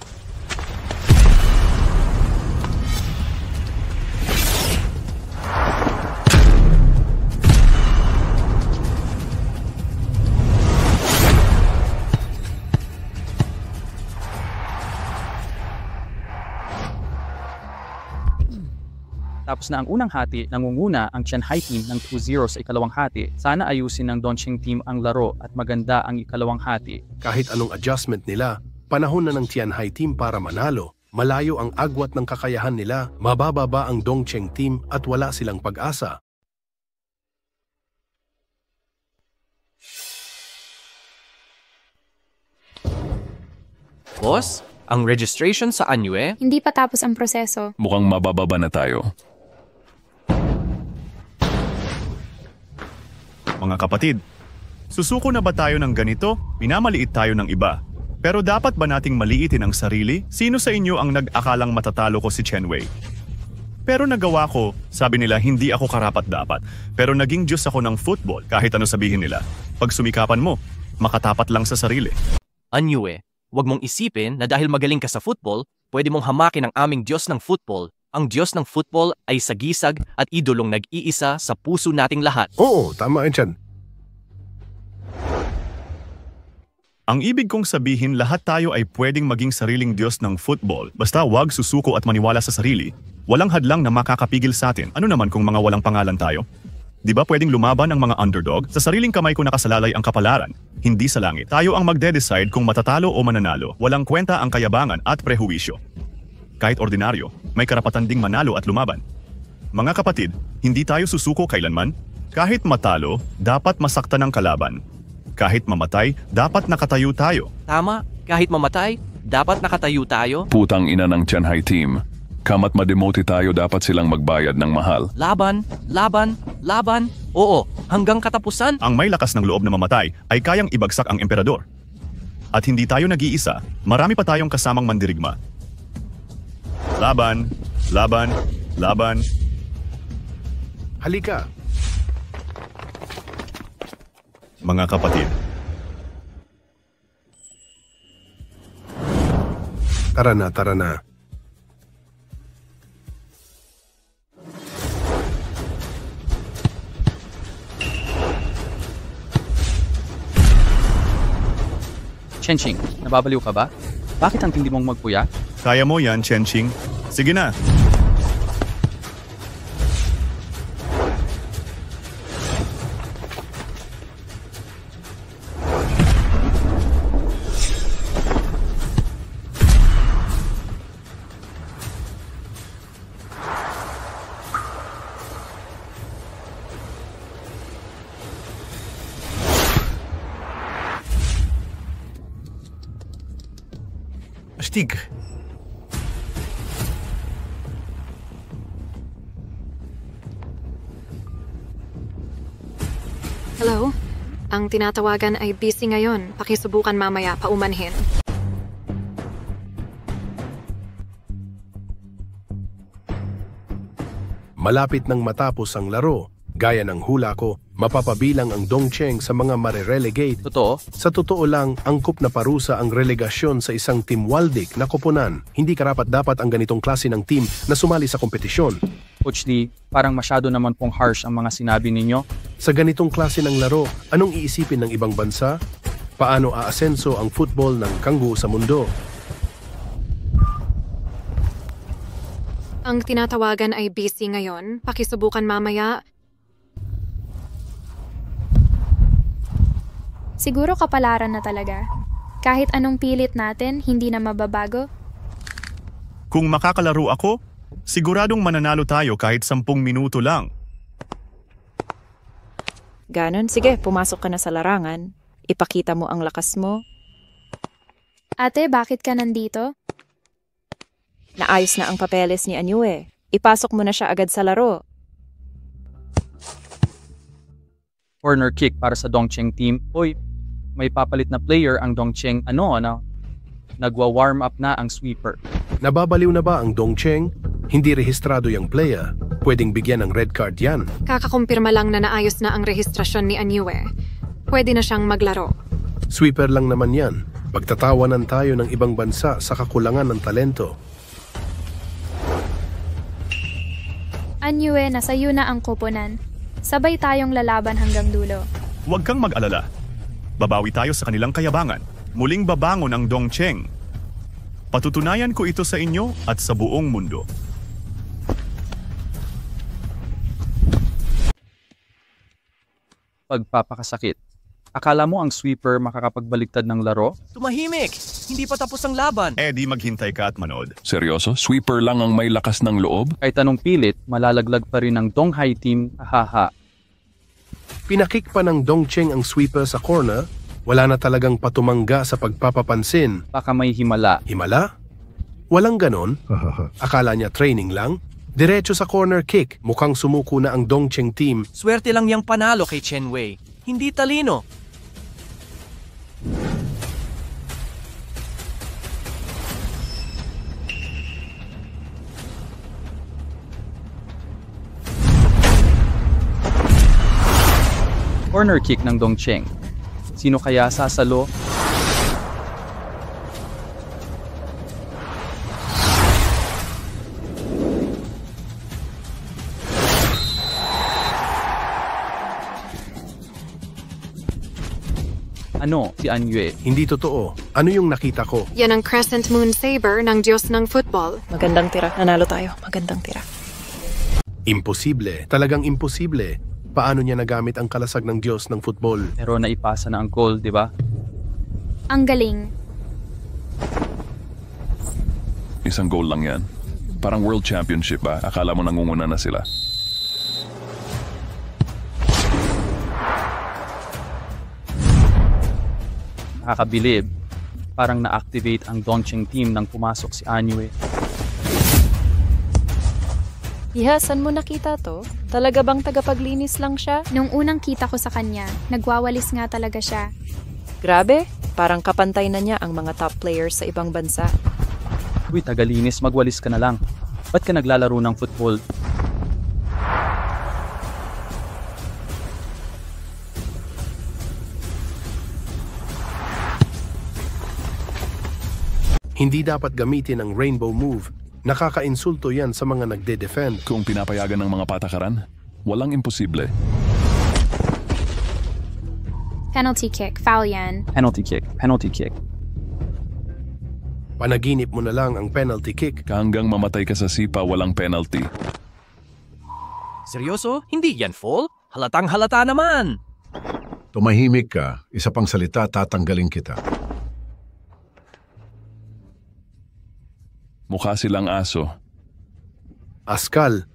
Tapos na ang unang hati, nangunguna ang Tianhai team ng 2-0 sa ikalawang hati. Sana ayusin ng Dongcheng team ang laro at maganda ang ikalawang hati. Kahit anong adjustment nila, panahon na ng Tianhai team para manalo. Malayo ang agwat ng kakayahan nila, mabababa ang Dongcheng team at wala silang pag-asa. Boss, ang registration sa Anyue, Hindi pa tapos ang proseso. Mukhang mabababa na tayo. Mga kapatid, susuko na ba tayo ng ganito? Pinamaliit tayo ng iba. Pero dapat ba nating maliitin ang sarili? Sino sa inyo ang nag-akalang matatalo ko si Chen Wei? Pero nagawa ko, sabi nila hindi ako karapat-dapat. Pero naging Diyos ako ng football kahit ano sabihin nila. Pag sumikapan mo, makatapat lang sa sarili. Anyue, huwag mong isipin na dahil magaling ka sa football, pwede mong hamakin ang aming Diyos ng football. Ang Diyos ng football ay sagisag at idolong nag-iisa sa puso nating lahat. Oo, tama yan. Ang ibig kong sabihin, lahat tayo ay pwedeng maging sariling Diyos ng football. Basta wag susuko at maniwala sa sarili. Walang hadlang na makakapigil sa atin. Ano naman kung mga walang pangalan tayo? Di ba pwedeng lumaban ang mga underdog? Sa sariling kamay ko nakasalalay ang kapalaran, hindi sa langit. Tayo ang magde-decide kung matatalo o mananalo. Walang kwenta ang kayabangan at prehuwisyo. Kahit ordinaryo, may karapatan ding manalo at lumaban. Mga kapatid, hindi tayo susuko kailanman. Kahit matalo, dapat masaktan ang kalaban. Kahit mamatay, dapat nakatayo tayo. Tama, kahit mamatay, dapat nakatayo tayo. Putang ina ng Tianhai team. Kamat ma-demote tayo, dapat silang magbayad ng mahal. Laban, laban, laban. Oo, hanggang katapusan. Ang may lakas ng loob na mamatay ay kayang ibagsak ang emperador. At hindi tayo nag-iisa, marami pa tayong kasamang mandirigma. Laban, laban, laban. Halika. Mga kapatid. Tara na, tara na. Chenching, nababaliw ka ba? Bakit ang tindi mong magpuya? Kaya mo yan, Chenching. Sige na. Astig. Hello? Ang tinatawagan ay busy ngayon. Pakisubukan mamaya paumanhin. Malapit nang matapos ang laro. Gaya ng hula ko, mapapabilang ang Dongcheng sa mga mare-relegate. Totoo? Sa totoo lang, angkop na parusa ang relegasyon sa isang Team Waldic na koponan. Hindi karapat-dapat ang ganitong klase ng team na sumali sa kompetisyon. Coach Lee, parang masyado naman pong harsh ang mga sinabi ninyo. Sa ganitong klase ng laro, anong iisipin ng ibang bansa? Paano aasenso ang football ng Kanggu sa mundo? Ang tinatawagan ay busy ngayon. Pakisubukan mamaya. Siguro kapalaran na talaga. Kahit anong pilit natin, hindi na mababago. Kung makakalaro ako, siguradong mananalo tayo kahit 10 minuto lang. Ganon, sige, pumasok ka na sa larangan. Ipakita mo ang lakas mo. Ate, bakit ka nandito? Naayos na ang papeles ni Anyue. Ipasok mo na siya agad sa laro. Corner kick para sa Dongcheng team. Hoy, may papalit na player ang Dongcheng. Nagwa-warm up na ang sweeper. Nababaliw na ba ang Dongcheng? Hindi rehistrado yung player. Pwedeng bigyan ng red card yan. Kakakumpirma lang na naayos na ang rehistrasyon ni Anyue. Pwede na siyang maglaro. Sweeper lang naman yan. Pagtatawanan tayo ng ibang bansa sa kakulangan ng talento. Anyue, nasa iyo na ang koponan. Sabay tayong lalaban hanggang dulo. Huwag kang mag-alala. Babawi tayo sa kanilang kayabangan. Muling babangon ang Dongcheng. Patutunayan ko ito sa inyo at sa buong mundo. Pagpapakasakit. Akala mo ang sweeper makakapagbaliktad ng laro? Tumahimik! Hindi pa tapos ang laban. Di maghintay ka at manood. Seryoso? Sweeper lang ang may lakas ng loob? Kahit anong pilit, malalaglag pa rin ang Donghai team. Haha. Pinakik pa ng Dongcheng ang sweeper sa corner. Wala na talagang patumangga sa pagpapapansin. Baka may himala. Himala? Walang ganon. Akala niya training lang. Diretso sa corner kick. Mukhang sumuko na ang Dongcheng team. Swerte lang yang panalo kay Chen Wei. Hindi talino. Corner kick ng Dongcheng. Sino kaya sasalo? Si Anyue. Hindi totoo. Ano yung nakita ko? Yan ang Crescent Moon Saber ng Diyos ng Football. Magandang tira. Nanalo tayo. Magandang tira. Imposible. Talagang imposible. Paano niya nagamit ang kalasag ng Diyos ng football? Pero naipasa na ang goal, di ba? Ang galing. Isang goal lang yan. Parang World Championship ba? Akala mo nangunguna na sila. Nakakabilib. Parang na-activate ang Dongcheng team nang pumasok si Anyue. Iha, saan mo nakita to? Talaga bang tagapaglinis lang siya? Nung unang kita ko sa kanya, nagwawalis nga talaga siya. Grabe, parang kapantay na niya ang mga top players sa ibang bansa. Uy, tagalinis, magwalis ka na lang. Ba't ka naglalaro ng football? Hindi dapat gamitin ang rainbow move. Nakaka-insulto yan sa mga nagde-defend. Kung pinapayagan ng mga patakaran, walang imposible. Penalty kick, foul yan. Penalty kick, penalty kick. Panaginip mo na lang ang penalty kick. Hanggang mamatay ka sa sipa, walang penalty. Seryoso? Hindi yan foul? Halatang halata naman! Tumahimik ka. Isa pang salita, tatanggalin kita. Mukha silang aso. Askal.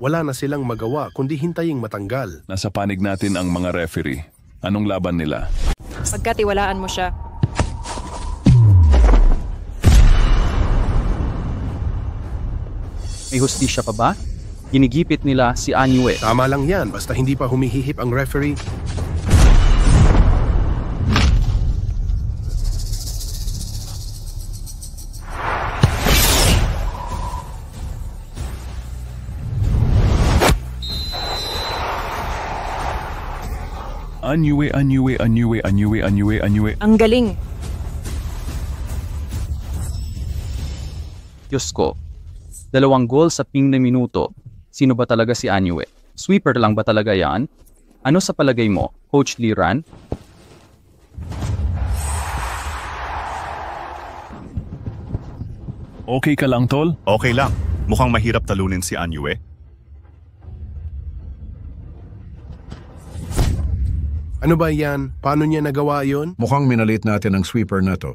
Wala na silang magawa kundi hintaying matanggal. Nasa panig natin ang mga referee. Anong laban nila? Pagkatiwalaan mo siya. May hustisya pa ba? Ginigipit nila si Anyue. Tama lang yan, basta hindi pa humihihip ang referee. Anyue. Ang galing. Diyos ko. 2 goal sa 5 na minuto. Sino ba talaga si Anyue? Sweeper lang ba talaga yan? Ano sa palagay mo, Coach Liran? Okay ka lang, tol? Okay lang. Mukhang mahirap talunin si Anyue. Ano ba yan? Paano niya nagawa yon? Mukhang minalit natin ang sweeper na to.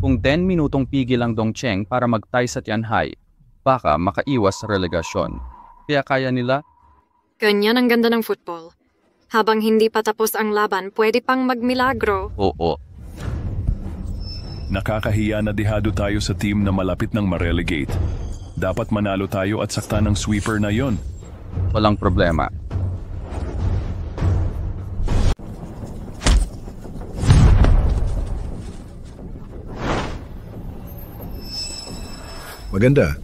Kung 10 minutong pigil ang Dongcheng para mag-tie sa Tianhai, baka makaiwas sa relegasyon. Kaya kaya nila? Ganyan ang ganda ng football. Habang hindi pa tapos ang laban, pwede pang magmilagro. Oo. Nakakahiya na dehado tayo sa team na malapit ng ma-relegate. Dapat manalo tayo at sakta ng sweeper na yon. Walang problema. Maganda.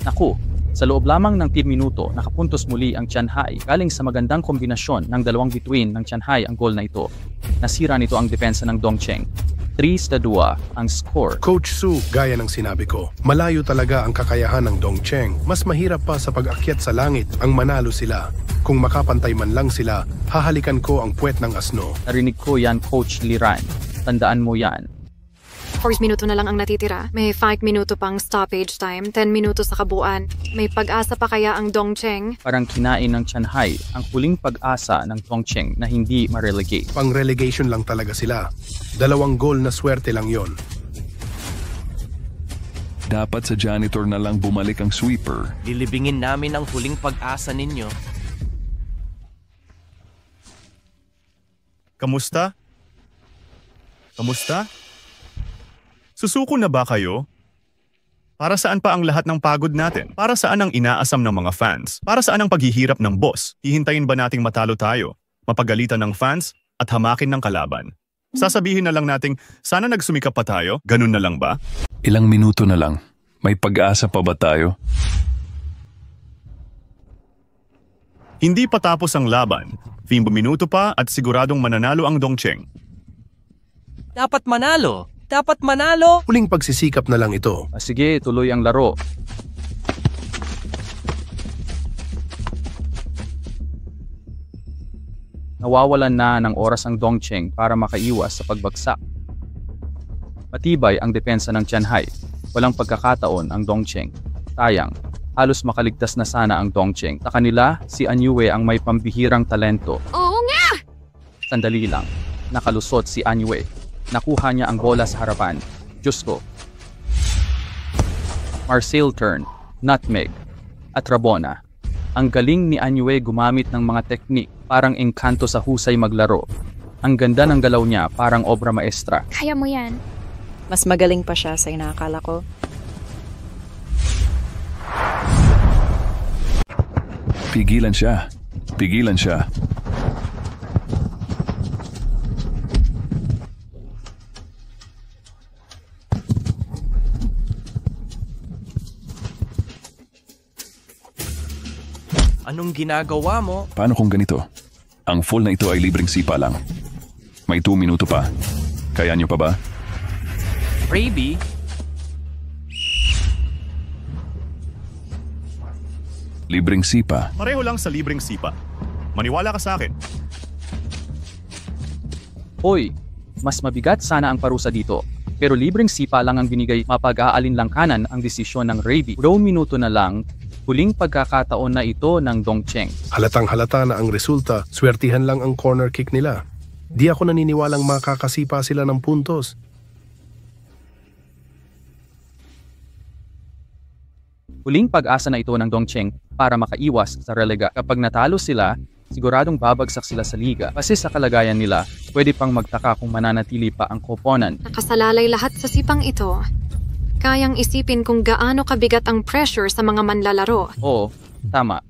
Naku, sa loob lamang ng 10 minuto, nakapuntos muli ang Tianhai galing sa magandang kombinasyon ng dalawang bituin ng Tianhai ang goal na ito. Nasira nito ang depensa ng Dongcheng. 3-2 ang score. Coach Su, gaya ng sinabi ko, malayo talaga ang kakayahan ng Dongcheng. Mas mahirap pa sa pag-akyat sa langit ang manalo sila. Kung makapantay man lang sila, hahalikan ko ang puwet ng asno. Narinig ko yan, Coach Liran. Tandaan mo yan. 4 minuto na lang ang natitira. May 5 minuto pang stoppage time, 10 minuto sa kabuuan. May pag-asa pa kaya ang Dongcheng? Parang kinain ng Tianhai ang huling pag-asa ng Dongcheng na hindi ma-relegate. Pang-relegation lang talaga sila. 2 goal na swerte lang yon. Dapat sa janitor na lang bumalik ang sweeper. Lilibingin namin ang huling pag-asa ninyo. Kamusta? Kamusta? Susuko na ba kayo? Para saan pa ang lahat ng pagod natin? Para saan ang inaasam ng mga fans? Para saan ang paghihirap ng boss? Hihintayin ba nating matalo tayo? Mapagalitan ng fans at hamakin ng kalaban? Sasabihin na lang nating, sana nagsumikap pa tayo? Ganun na lang ba? Ilang minuto na lang. May pag-asa pa ba tayo? Hindi pa tapos ang laban. 5 minuto pa at siguradong mananalo ang Dongcheng. Dapat manalo! Dapat manalo! Huling pagsisikap na lang ito. Sige, tuloy ang laro. Nawawalan na ng oras ang Dongcheng para makaiwas sa pagbagsak. Matibay ang depensa ng Tianhai. Walang pagkakataon ang Dongcheng. Sayang, halos makaligtas na sana ang Dongcheng. Sa kanila, si Anyue ang may pambihirang talento. Oo nga! Sandali lang, nakalusot si Anyue. Nakuha niya ang bola sa harapan. Diyos ko. Marcel turn, nutmeg, at Rabona. Ang galing ni Anyue gumamit ng mga teknik parang engkanto sa husay maglaro. Ang ganda ng galaw niya parang obra maestra. Kaya mo yan. Mas magaling pa siya sa inaakala ko. Pigilan siya. Pigilan siya. Anong ginagawa mo? Paano kung ganito? Ang full na ito ay libreng sipa lang. May 2 minuto pa. Kaya niyo pa ba? Raby? Libreng sipa. Pareho lang sa libreng sipa. Maniwala ka sa akin. Hoy, mas mabigat sana ang parusa dito. Pero libreng sipa lang ang binigay, mapag-aalinlangkanan ang desisyon ng Raby. 2 minuto na lang, huling pagkakataon na ito ng Dongcheng. Halatang halata na ang resulta, swertihan lang ang corner kick nila. Di ako naniniwalang makakasipa sila ng puntos. Huling pag-asa na ito ng Dongcheng para makaiwas sa relega. Kapag natalo sila, siguradong babagsak sila sa liga. Kasi sa kalagayan nila, pwede pang magtaka kung mananatili pa ang koponan. Nakasalalay lahat sa sipang ito. Kayang isipin kung gaano kabigat ang pressure sa mga manlalaro. Oo, tama.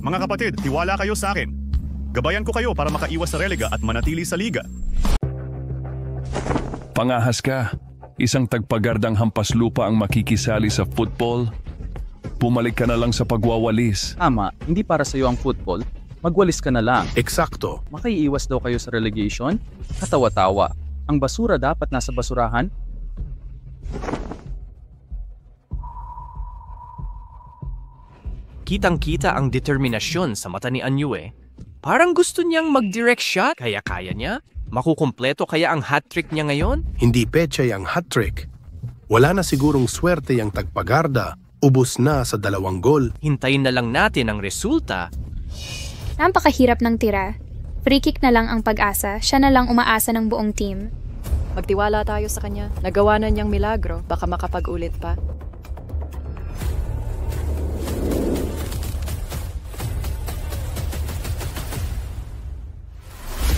Mga kapatid, tiwala kayo sa akin. Gabayan ko kayo para makaiwas sa relega at manatili sa liga. Pangahas ka. Isang tagpagardang hampas lupa ang makikisali sa football. Pumalik ka na lang sa pagwawalis. Tama, hindi para sa iyo ang football. Magwalis ka na lang. Eksakto. Makaiiwas daw kayo sa relegation? Katawa-tawa. Ang basura dapat nasa basurahan? Kitang-kita ang determinasyon sa mata ni Anyue. Parang gusto niyang mag-direct shot, kaya kaya niya. Makukumpleto kaya ang hat-trick niya ngayon? Hindi petsa yung hat-trick. Wala na sigurong swerte yung tagpagarda Ubus na sa 2 gol. Hintayin na lang natin ang resulta. Napakahirap ng tira. Free kick na lang ang pag-asa, siya na lang umaasa ng buong team. Magtiwala tayo sa kanya. Nagawa na niyang milagro, baka makapag-ulit pa.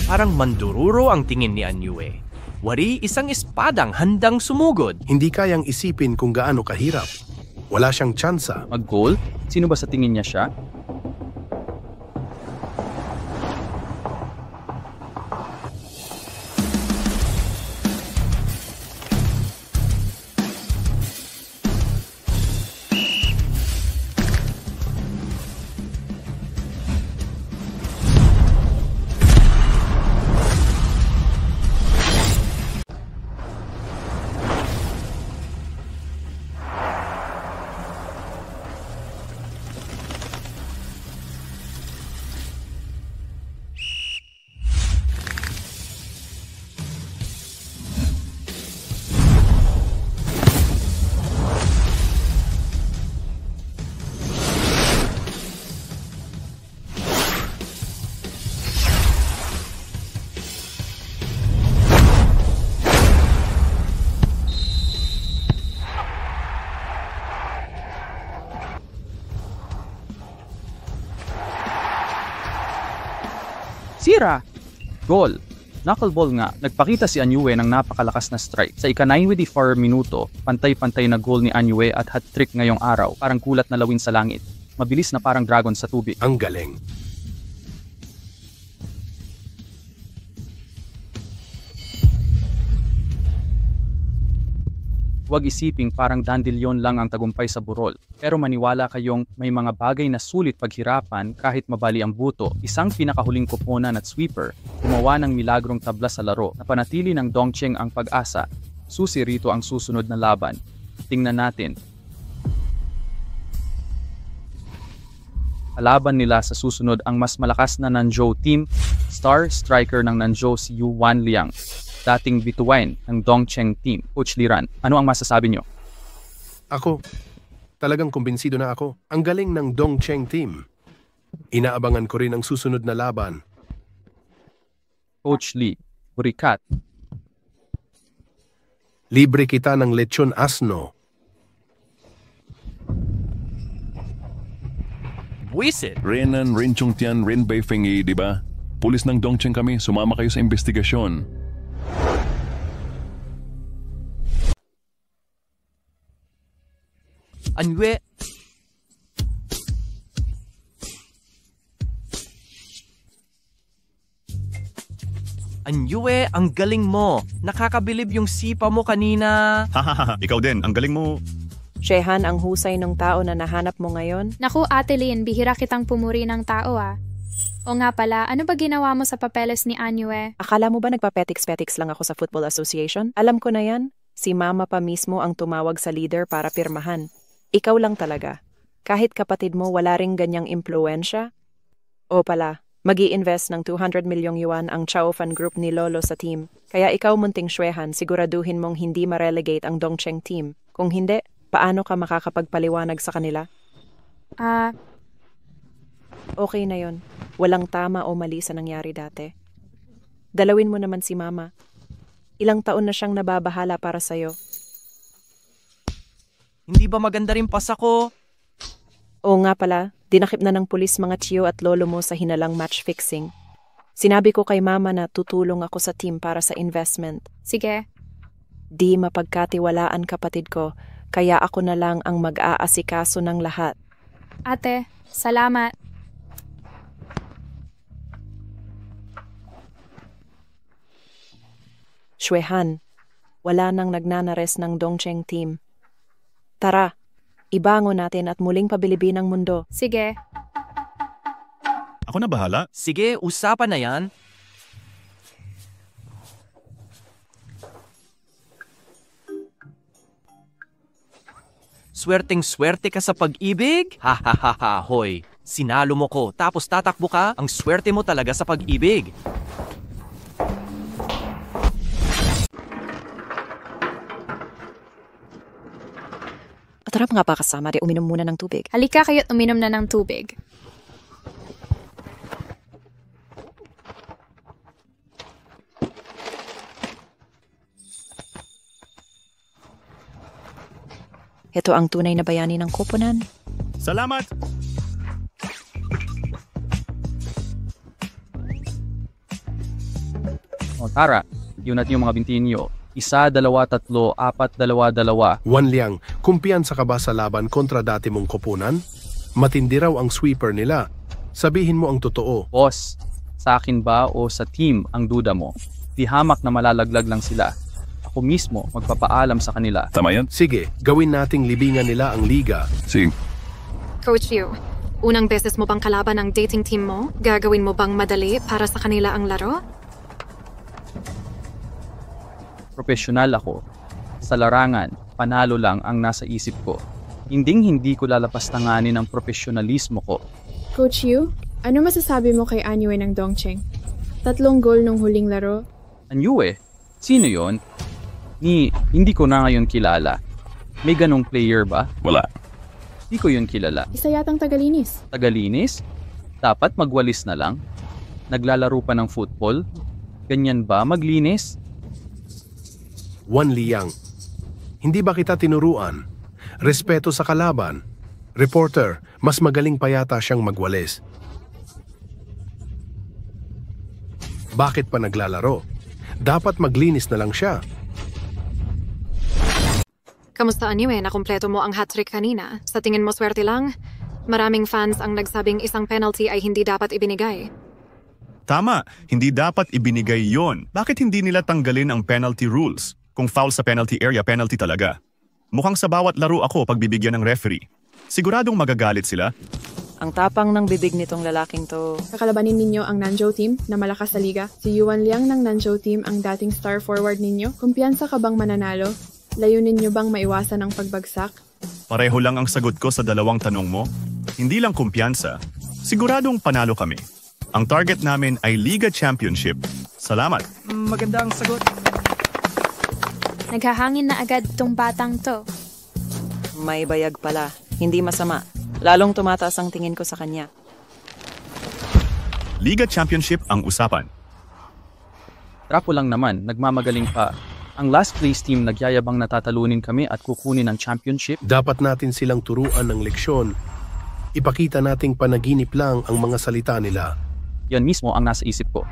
Parang mandururo ang tingin ni Anyue. Wari isang espadang handang sumugod. Hindi kayang isipin kung gaano kahirap. Wala siyang tsansa. Mag-goal? Sino ba sa tingin niya siya? Sira! Goal! Knuckleball nga, nagpakita si Anyue ng napakalakas na strike. Sa ika-94 minuto, pantay-pantay na goal ni Anyue at hat-trick ngayong araw, parang kulat na lawin sa langit. Mabilis na parang dragon sa tubig. Ang galing. Huwag isiping parang dandelion lang ang tagumpay sa burol. Pero maniwala kayong may mga bagay na sulit paghirapan kahit mabali ang buto. Isang pinakahuling koponan at sweeper, gumawa ng milagrong tabla sa laro. Napanatili ng Dongcheng ang pag-asa. Susi rito ang susunod na laban. Tingnan natin. Kalaban nila sa susunod ang mas malakas na Nanzhou team, star striker ng Nanzhou si Yu Wanliang, dating bituin ng Dongcheng team. Coach Liran, ano ang masasabi nyo? Ako, talagang kumbinsido na ako. Ang galing ng Dongcheng team. Inaabangan ko rin ang susunod na laban. Coach Lee, Burikat. Libre kita ng lechon asno. Buisit! Renan, Rinchongtian, Rinbei Fengi, di ba? Pulis ng Dongcheng kami, sumama kayo sa investigasyon. Anyue! Anyue, ang galing mo. Nakakabilib yung sipa mo kanina. Hahaha, ikaw din, ang galing mo. Shehan, ang husay ng tao na nahanap mo ngayon. Naku, Ate Lynn, bihira kitang pumuri ng tao ah. O nga pala, ano ba ginawa mo sa papeles ni Anyue? Akala mo ba nagpapetiks-petiks lang ako sa Football Association? Alam ko na yan. Si Mama pa mismo ang tumawag sa leader para pirmahan. Ikaw lang talaga. Kahit kapatid mo wala ring ganyang impluensya. O pala, mag-i-invest ng 200 milyong yuan ang Chaofan Group ni Lolo sa team. Kaya ikaw munting Shehan, siguraduhin mong hindi ma-relegate ang Dongcheng team. Kung hindi, paano ka makakapagpaliwanag sa kanila? Okay na yon. Walang tama o mali sa nangyari dati. Dalawin mo naman si Mama. Ilang taon na siyang nababahala para sa'yo. Hindi ba maganda rin pas ako? Oo nga pala, dinakip na ng pulis mga tiyo at lolo mo sa hinalang match fixing. Sinabi ko kay Mama na tutulong ako sa team para sa investment. Sige. Di mapagkatiwalaan kapatid ko, kaya ako na lang ang mag-aasikaso ng lahat. Ate, salamat. Shehan, wala nang nagnanares ng Dongcheng team. Tara, ibango natin at muling pabilibin ang mundo. Sige. Ako na bahala. Sige, usapan na yan. Swerteng-swerte ka sa pag-ibig? Ha, hoy. Sinalo mo ko, tapos tatakbo ka? Ang swerte mo talaga sa pag-ibig. Sarap nga pa kasama, di uminom muna ng tubig. Halika kayo't uminom na ng tubig. Ito ang tunay na bayani ng koponan. Salamat! O Tara, yun at yung mga binti niyo. 1, 2, 3, 4, 2, 2. Wanliang, kumpiyansa ka ba sa laban kontra dati mong koponan? Matindi raw ang sweeper nila. Sabihin mo ang totoo. Boss, sa akin ba o sa team ang duda mo? Di hamak na malalaglag lang sila. Ako mismo magpapaalam sa kanila. Tama yan? Sige, gawin nating libingan nila ang liga. Sige. Coach Yu, unang beses mo bang kalaban ang dating team mo? Gagawin mo bang madali para sa kanila ang laro? Profesional ako. Sa larangan, panalo lang ang nasa isip ko. Hindi ko lalapastanganin ang profesionalismo ko. Coach Yu, ano masasabi mo kay Anyue ng Dongcheng? 3 goal nung huling laro. Anyue? Sino yon? Hindi ko na ngayon kilala. May ganong player ba? Wala. Hindi ko yun kilala. Isa yatang tagalinis. Tagalinis? Dapat magwalis na lang? Naglalaro pa ng football? Ganyan ba maglinis? Wanliang, hindi ba kita tinuruan? Respeto sa kalaban. Reporter, mas magaling pa yata siyang magwalis. Bakit pa naglalaro? Dapat maglinis na lang siya. Kamusta Anyue? Nakumpleto mo ang hat-trick kanina. Sa tingin mo swerte lang? Maraming fans ang nagsabing isang penalty ay hindi dapat ibinigay. Tama, hindi dapat ibinigay yon. Bakit hindi nila tanggalin ang penalty rules? Kung foul sa penalty area, penalty talaga. Mukhang sa bawat laro ako pagbibigyan ng referee. Siguradong magagalit sila. Ang tapang ng bibig nitong lalaking to. Kakalabanin ninyo ang Nanzhou team na malakas sa liga. Si Yuan Liang ng Nanzhou team ang dating star forward ninyo. Kumpiyansa ka bang mananalo? Layunin nyo bang maiwasan ang pagbagsak? Pareho lang ang sagot ko sa dalawang tanong mo. Hindi lang kumpiyansa. Siguradong panalo kami. Ang target namin ay Liga Championship. Salamat. Maganda ang sagot. Naghahangin na agad tong batang to. May bayag pala. Hindi masama. Lalong tumataas ang tingin ko sa kanya. Liga Championship ang usapan. Trapo lang naman, nagmamagaling pa. Ang last place team nagyayabang natatalunin kami at kukunin ang championship. Dapat natin silang turuan ng leksyon. Ipakita nating panaginip lang ang mga salita nila. Yan mismo ang nasa isip ko.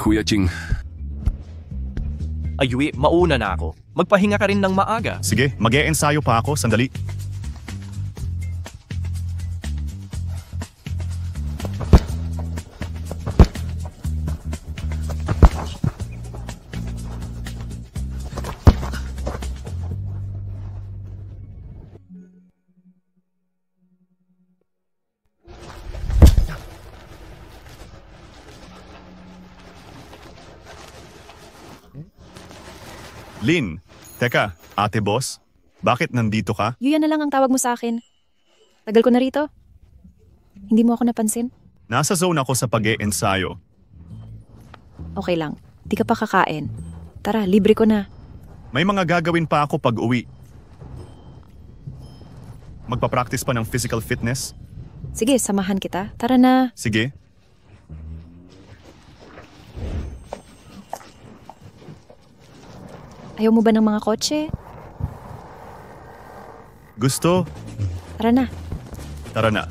Kuya Ching, Ayui, mauna na ako. Magpahinga ka rin ng maaga. Sige, mag-e-ensayo pa ako. Sandali. Lin, teka, ate boss, bakit nandito ka? Yuya na lang ang tawag mo sa akin. Tagal ko na rito. Hindi mo ako napansin? Nasa zone ako sa pag-e-ensayo. Okay lang. Di ka pa kakain. Tara, libre ko na. May mga gagawin pa ako pag uwi. Magpa-practice pa ng physical fitness? Sige, samahan kita. Tara na. Sige. Ayaw mo ba ng mga kotse? Gusto? Tara na. Tara na.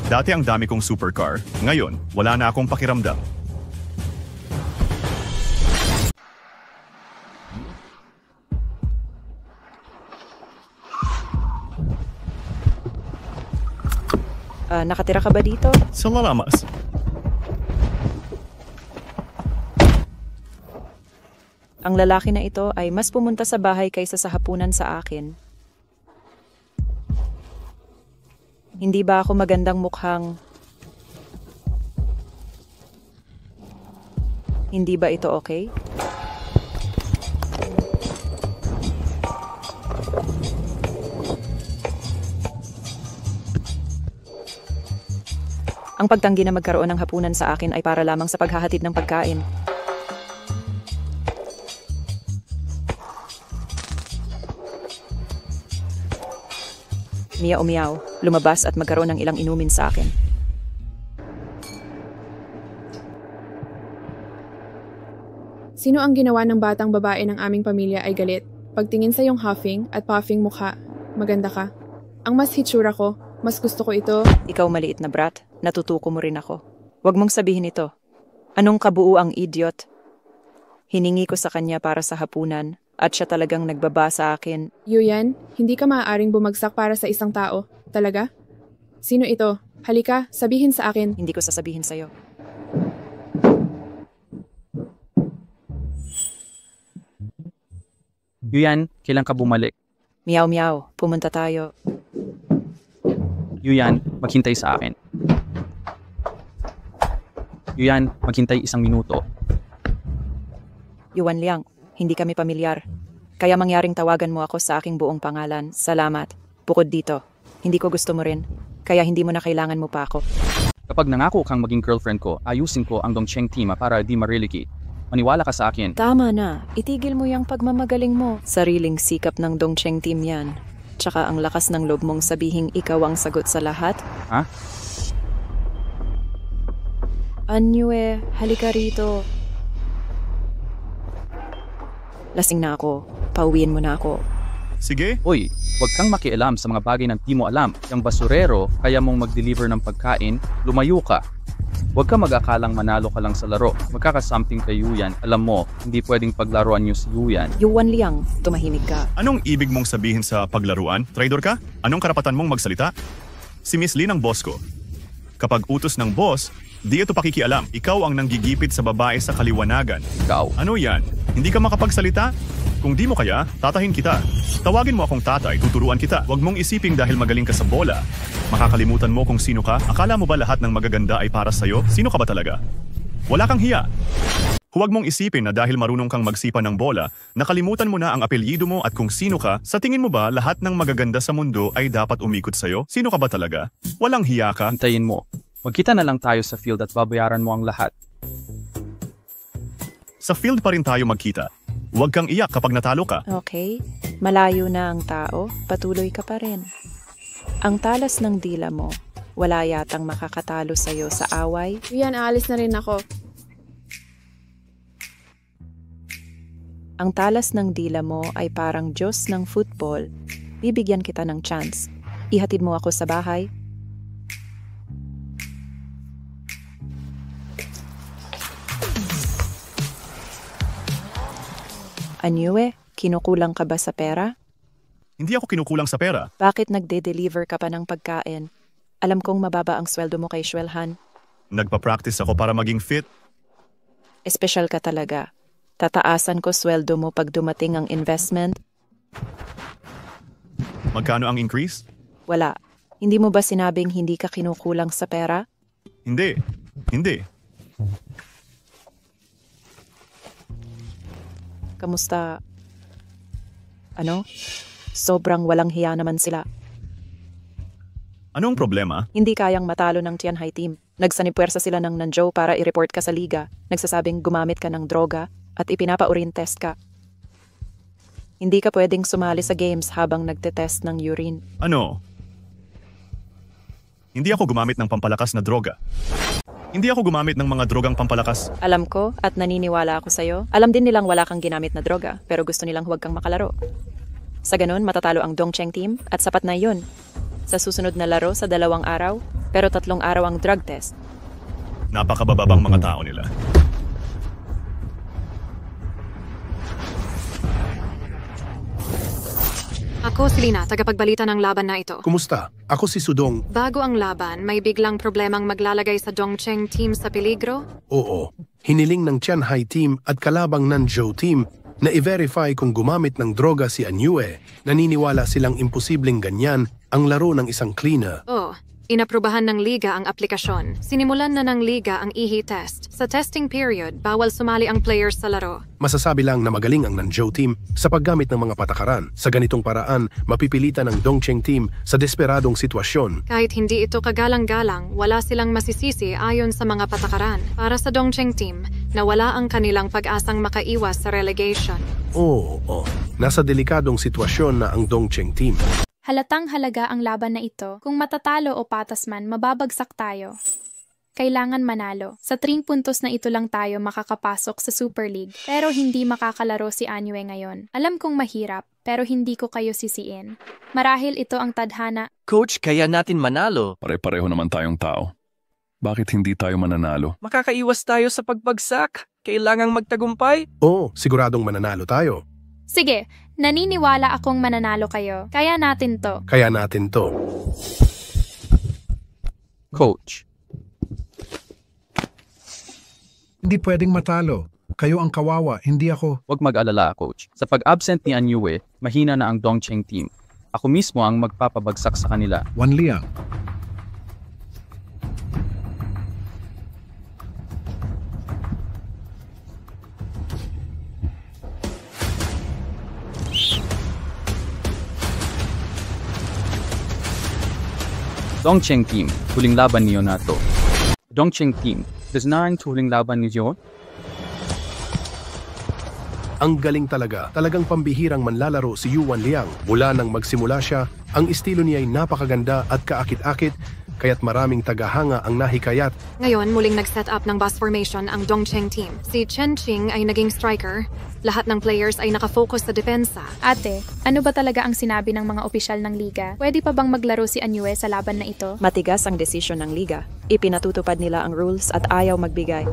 Dati ang dami kong supercar. Ngayon, wala na akong pakiramdam. Nakatira ka ba dito? Sa Lalamas. Ang lalaki na ito ay mas pumunta sa bahay kaysa sa hapunan sa akin. Hindi ba ako magandang mukhang... Hindi ba ito okay? Ang pagtanggi na magkaroon ng hapunan sa akin ay para lamang sa paghahatid ng pagkain. Miyaw-miyaw, lumabas at magkaroon ng ilang inumin sa akin. Sino ang ginawa ng batang babae ng aming pamilya ay galit. Pagtingin sa iyong huffing at puffing mukha, maganda ka. Ang mas hitsura ko, mas gusto ko ito. Ikaw maliit na brat, natutuko mo rin ako. Huwag mong sabihin ito. Anong kabuuang idiot? Hiningi ko sa kanya para sa hapunan at siya talagang nagbaba sa akin. Yuyan, hindi ka maaaring bumagsak para sa isang tao. Talaga? Sino ito? Halika, sabihin sa akin. Hindi ko sasabihin sa'yo. Yuyan, kailan ka bumalik? Miyaw-miyaw, pumunta tayo. Yuyan, maghintay sa akin. Yuyan, maghintay 1 minuto. Yuan Liang, hindi kami pamilyar. Kaya mangyaring tawagan mo ako sa aking buong pangalan. Salamat. Bukod dito, hindi ko gusto mo rin. Kaya hindi mo na kailangan mo pa ako. Kapag nangako kang maging girlfriend ko, ayusin ko ang Dongcheng team para di ma-relegate. Maniwala ka sa akin. Tama na. Itigil mo yung pagmamagaling mo. Sariling sikap ng Dongcheng team yan. Tsaka ang lakas ng loob mong sabihing ikaw ang sagot sa lahat. Ha? Anyue, halika rito. Lasing na ako. Pauwiin mo na ako. Sige. Uy, huwag kang makialam sa mga bagay na di mo alam. Yung basurero, kaya mong mag-deliver ng pagkain, lumayo ka. Huwag ka mag-akalang manalo ka lang sa laro. Magkakasamting kay Yuyan. Alam mo, hindi pwedeng paglaruan niyo si Yuyan. Yuan Liang, tumahimik ka. Anong ibig mong sabihin sa paglaruan? Traidor ka? Anong karapatan mong magsalita? Si Miss Lin ang boss ko. Kapag utos ng boss, di ito pakikialam. Ikaw ang nanggigipit sa babae sa kaliwanagan. Ikaw. Ano yan? Hindi ka makapagsalita? Kung di mo kaya, tatahin kita. Tawagin mo akong tatay, tuturuan kita. Huwag mong isiping dahil magaling ka sa bola. Makakalimutan mo kung sino ka. Akala mo ba lahat ng magaganda ay para sa'yo? Sino ka ba talaga? Wala kang hiya. Huwag mong isipin na dahil marunong kang magsipa ng bola, nakalimutan mo na ang apelyido mo at kung sino ka. Sa tingin mo ba lahat ng magaganda sa mundo ay dapat umikot sa'yo? Sino ka ba talaga? Walang hiya ka. Hintayin mo. Magkita na lang tayo sa field at babayaran mo ang lahat. Sa field pa rin tayo magkita. Huwag kang iyak kapag natalo ka. Okay, malayo na ang tao, patuloy ka pa rin. Ang talas ng dila mo, wala yatang makakatalo sa'yo sa away. Yuyan, aalis na rin ako. Ang talas ng dila mo ay parang Diyos ng football. Bibigyan kita ng chance. Ihatid mo ako sa bahay. Anyue, kinukulang ka ba sa pera? Hindi ako kinukulang sa pera. Bakit nagde-deliver ka pa ng pagkain? Alam kong mababa ang sweldo mo kay Xuelhan. Nagpa-practice ako para maging fit. Espesyal ka talaga. Tataasan ko sweldo mo pag dumating ang investment. Magkano ang increase? Wala. Hindi mo ba sinabing hindi ka kinukulang sa pera? Hindi. Kamusta? Ano? Sobrang walang hiya naman sila. Anong problema? Hindi kayang matalo ng Tianhai team. Nagsanipwersa sila ng Nanzhou para i-report ka sa liga. Nagsasabing gumamit ka ng droga at ipinapa-urine test ka. Hindi ka pwedeng sumali sa games habang nagtetest ng urine. Ano? Hindi ako gumamit ng pampalakas na droga. Hindi ako gumamit ng mga drogang pampalakas. Alam ko at naniniwala ako sa'yo. Alam din nilang wala kang ginamit na droga pero gusto nilang huwag kang makalaro. Sa ganun, matatalo ang Dongcheng team at sapat na yun. Sa susunod na laro sa 2 araw, pero 3 araw ang drug test. Napakabababang mga tao nila. Ako si Lina, tagapagbalita ng laban na ito. Kumusta? Ako si Sudong. Bago ang laban, may biglang problemang maglalagay sa Dongcheng team sa peligro? Oo. Hiniling ng Tianhai team at kalabang Nanzhou team na i-verify kung gumamit ng droga si Anyue. Naniniwala silang imposibleng ganyan ang laro ng isang cleaner. Oh, Inaprubahan ng liga ang aplikasyon. Sinimulan na ng liga ang EHE test. Sa testing period, bawal sumali ang players sa laro. Masasabi lang na magaling ang Nanzhou team sa paggamit ng mga patakaran. Sa ganitong paraan, mapipilitan ng Dongcheng team sa desperadong sitwasyon. Kahit hindi ito kagalang-galang, wala silang masisisi ayon sa mga patakaran. Para sa Dongcheng team, nawala ang kanilang pag-asang makaiwas sa relegation. Oo. Nasa delikadong sitwasyon na ang Dongcheng team. Halatang halaga ang laban na ito. Kung matatalo o patas man, mababagsak tayo. Kailangan manalo. Sa 3 puntos na ito lang tayo makakapasok sa Super League. Pero hindi makakalaro si Anyue ngayon. Alam kong mahirap, pero hindi ko kayo sisiin. Marahil ito ang tadhana. Coach, kaya natin manalo. Pare-pareho naman tayong tao. Bakit hindi tayo mananalo? Makakaiwas tayo sa pagbagsak. Kailangang magtagumpay. Oo, siguradong mananalo tayo. Sige, naniniwala akong mananalo kayo. Kaya natin to. Coach. Hindi pwedeng matalo. Kayo ang kawawa, hindi ako. Huwag mag-alala, Coach. Sa pag-absent ni Anyue, mahina na ang Dongcheng team. Ako mismo ang magpapabagsak sa kanila. Wan Liang. Dongcheng team, huling laban niyo na to. Dongcheng team, does na ang huling laban niyo? Ang galing talaga. Talagang pambihirang manlalaro si Yuan Liang. Mula nang magsimula siya, ang estilo niya ay napakaganda at kaakit-akit, kaya't maraming tagahanga ang nahikayat. Ngayon, muling nag-set up ng bus formation ang Dongcheng team. Si Chen Qing ay naging striker. Lahat ng players ay nakafocus sa depensa. Ate, ano ba talaga ang sinabi ng mga opisyal ng liga? Pwede pa bang maglaro si Anyue sa laban na ito? Matigas ang desisyon ng liga. Ipinatutupad nila ang rules at ayaw magbigay.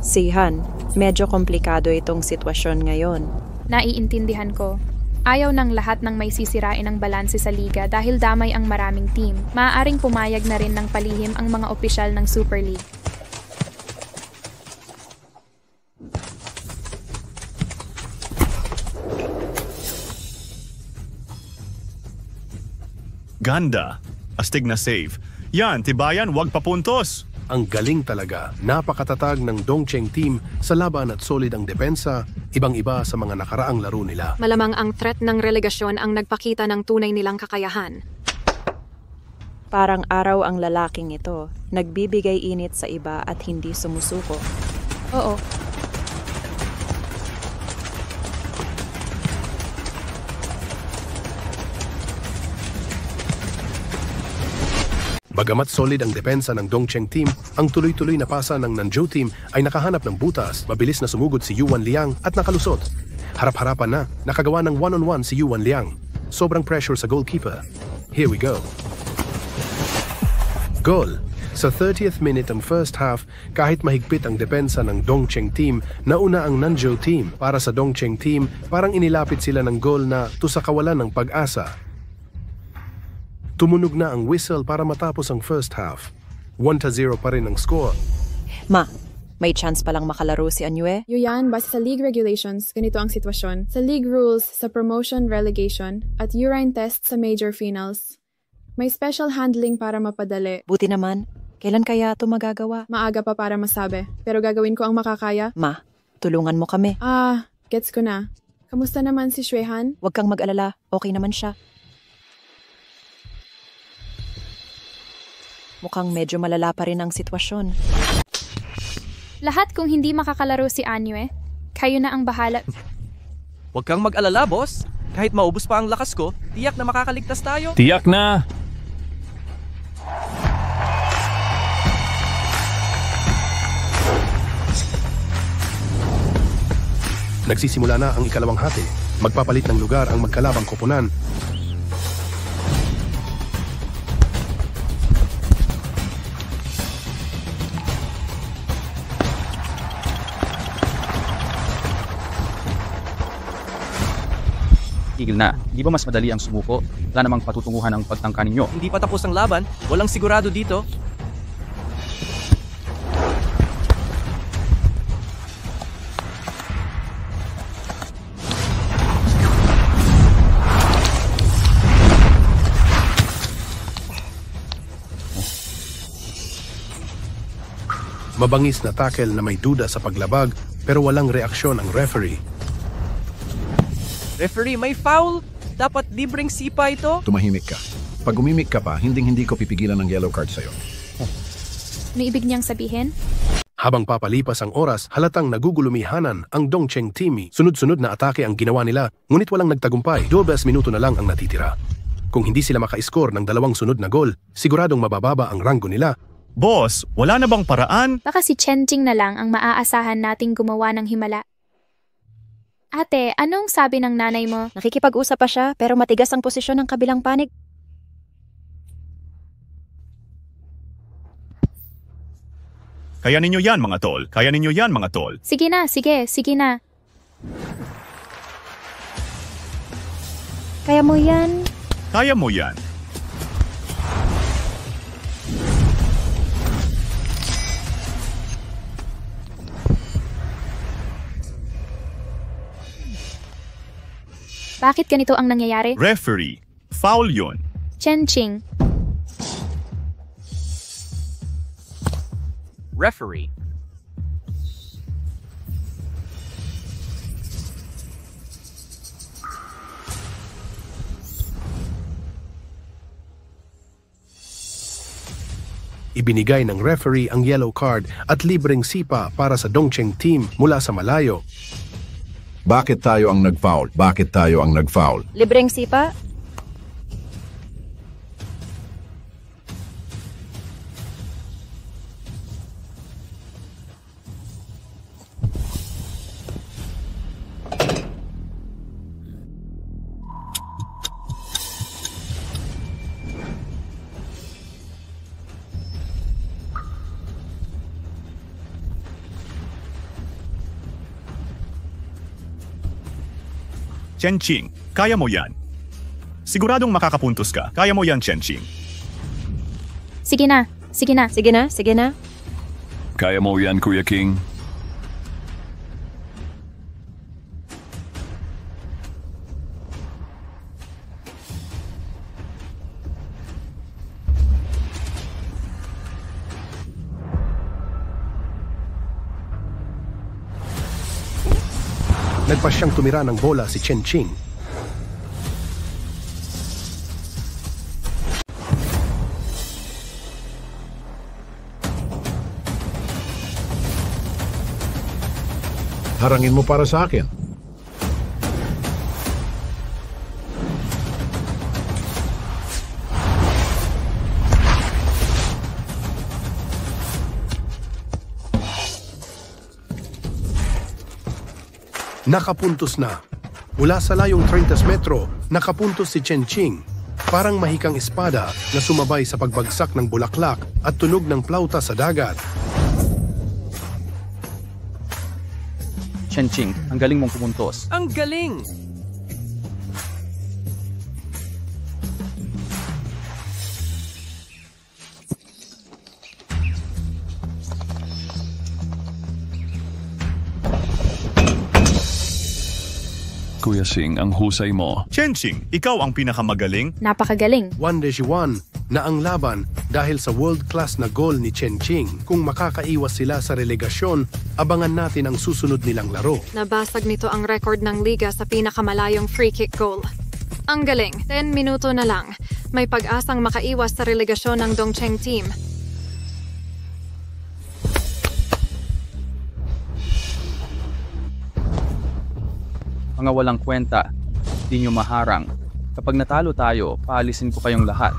Si Han, medyo komplikado itong sitwasyon ngayon. Naiintindihan ko. Ayaw ng lahat ng may sisirain ang balanse sa liga dahil damay ang maraming team. Maaaring pumayag na rin ng palihim ang mga opisyal ng Super League. Ganda. Astig na save. Yan, tibayan, wag papuntos. Ang galing talaga. Napakatatag ng Dongcheng team sa laban at solid ang depensa, ibang-iba sa mga nakaraang laro nila. Malamang ang threat ng relegasyon ang nagpakita ng tunay nilang kakayahan. Parang araw ang lalaking ito. Nagbibigay init sa iba at hindi sumusuko. Oo. Bagamat solid ang depensa ng Dongcheng team, ang tuloy-tuloy na pasa ng Nanzhou team ay nakahanap ng butas. Mabilis na sumugod si Yuan Liang at nakalusot. Harap-harapan na, nakagawa ng one-on-one si Yuan Liang. Sobrang pressure sa goalkeeper. Here we go. Goal! Sa 30th minute ng first half, kahit mahigpit ang depensa ng Dongcheng team, nauna ang Nanzhou team. Para sa Dongcheng team, parang inilapit sila ng goal na sa kawalan ng pag-asa. Tumunog na ang whistle para matapos ang first half. 1-0 pa rin ang score. Ma, may chance palang makalaro si Anyue? Yuyan, base sa league regulations, ganito ang sitwasyon. Sa league rules, sa promotion relegation, at urine test sa major finals. May special handling para mapadali. Buti naman. Kailan kaya ito magagawa? Maaga pa para masabi, pero gagawin ko ang makakaya. Ma, tulungan mo kami. Gets ko na. Kamusta naman si Xuehan? Huwag kang mag-alala. Okay naman siya. Mukhang medyo malala pa rin ang sitwasyon. Lahat kung hindi makakalaro si Anyue, kayo na ang bahala. Huwag kang mag-alala, boss. Kahit maubos pa ang lakas ko, tiyak na makakaligtas tayo. Tiyak na! Nagsisimula na ang ikalawang hati. Magpapalit ng lugar ang magkalabang koponan. Tigil na. Di ba mas madali ang sumuko? Wala namang patutunguhan ang pagtangka ninyo. Hindi pa tapos ang laban. Walang sigurado dito. Mabangis na tackle na may duda sa paglabag pero walang reaksyon ang referee. Referee, may foul! Dapat libreng sipa ito? Tumahimik ka. Pag umimik ka pa, hindi ko pipigilan ng yellow card sa'yo. Ano ibig niyang sabihin? Habang papalipas ang oras, halatang nagugulumihanan ang Dongcheng team. Sunod-sunod na atake ang ginawa nila, ngunit walang nagtagumpay. 12 minuto na lang ang natitira. Kung hindi sila maka-score ng 2 sunod na gol, siguradong mabababa ang ranggo nila. Boss, wala na bang paraan? Baka si Chen Ching na lang ang maaasahan nating gumawa ng himala. Ate, anong sabi ng nanay mo? Nakikipag-usap pa siya pero matigas ang posisyon ng kabilang panig. Kaya ninyo yan mga tol. Kaya ninyo yan mga tol. Sige na, sige na. Kaya mo yan. Kaya mo yan. Bakit ganito ang nangyayari? Referee, foul yun. Chen Ching. Referee. Ibinigay ng referee ang yellow card at libreng sipa para sa Dongcheng team mula sa malayo. Bakit tayo ang nag-foul? Bakit tayo ang nag-foul? Libreng sipa? Chen Ching, kaya mo yan. Siguradong makakapuntos ka. Kaya mo yan, Chen Ching. Sige na. Sige na. Kaya mo yan, Kuya King. Nagpasyang tumira ng bola si Chen Ching. Harangin mo para sa akin. Nakapuntos na. Mula sa layong 30 metro, nakapuntos si Chen Ching. Parang mahikang espada na sumabay sa pagbagsak ng bulaklak at tunog ng plauta sa dagat. Chen Ching, ang galing mong pumuntos. Ang galing! Kuya Sing, ang husay mo. Chen Ching, ikaw ang pinakamagaling. Napakagaling. 1-1 na ang laban dahil sa world-class na goal ni Chen Ching. Kung makakaiwas sila sa relegasyon, abangan natin ang susunod nilang laro. Nabasag nito ang record ng liga sa pinakamalayong free kick goal. Ang galing, 10 minuto na lang. May pag-asang makaiwas sa relegasyon ng Dongcheng team. Mga walang kwenta, di nyo maharang. Kapag natalo tayo, paalisin ko kayong lahat.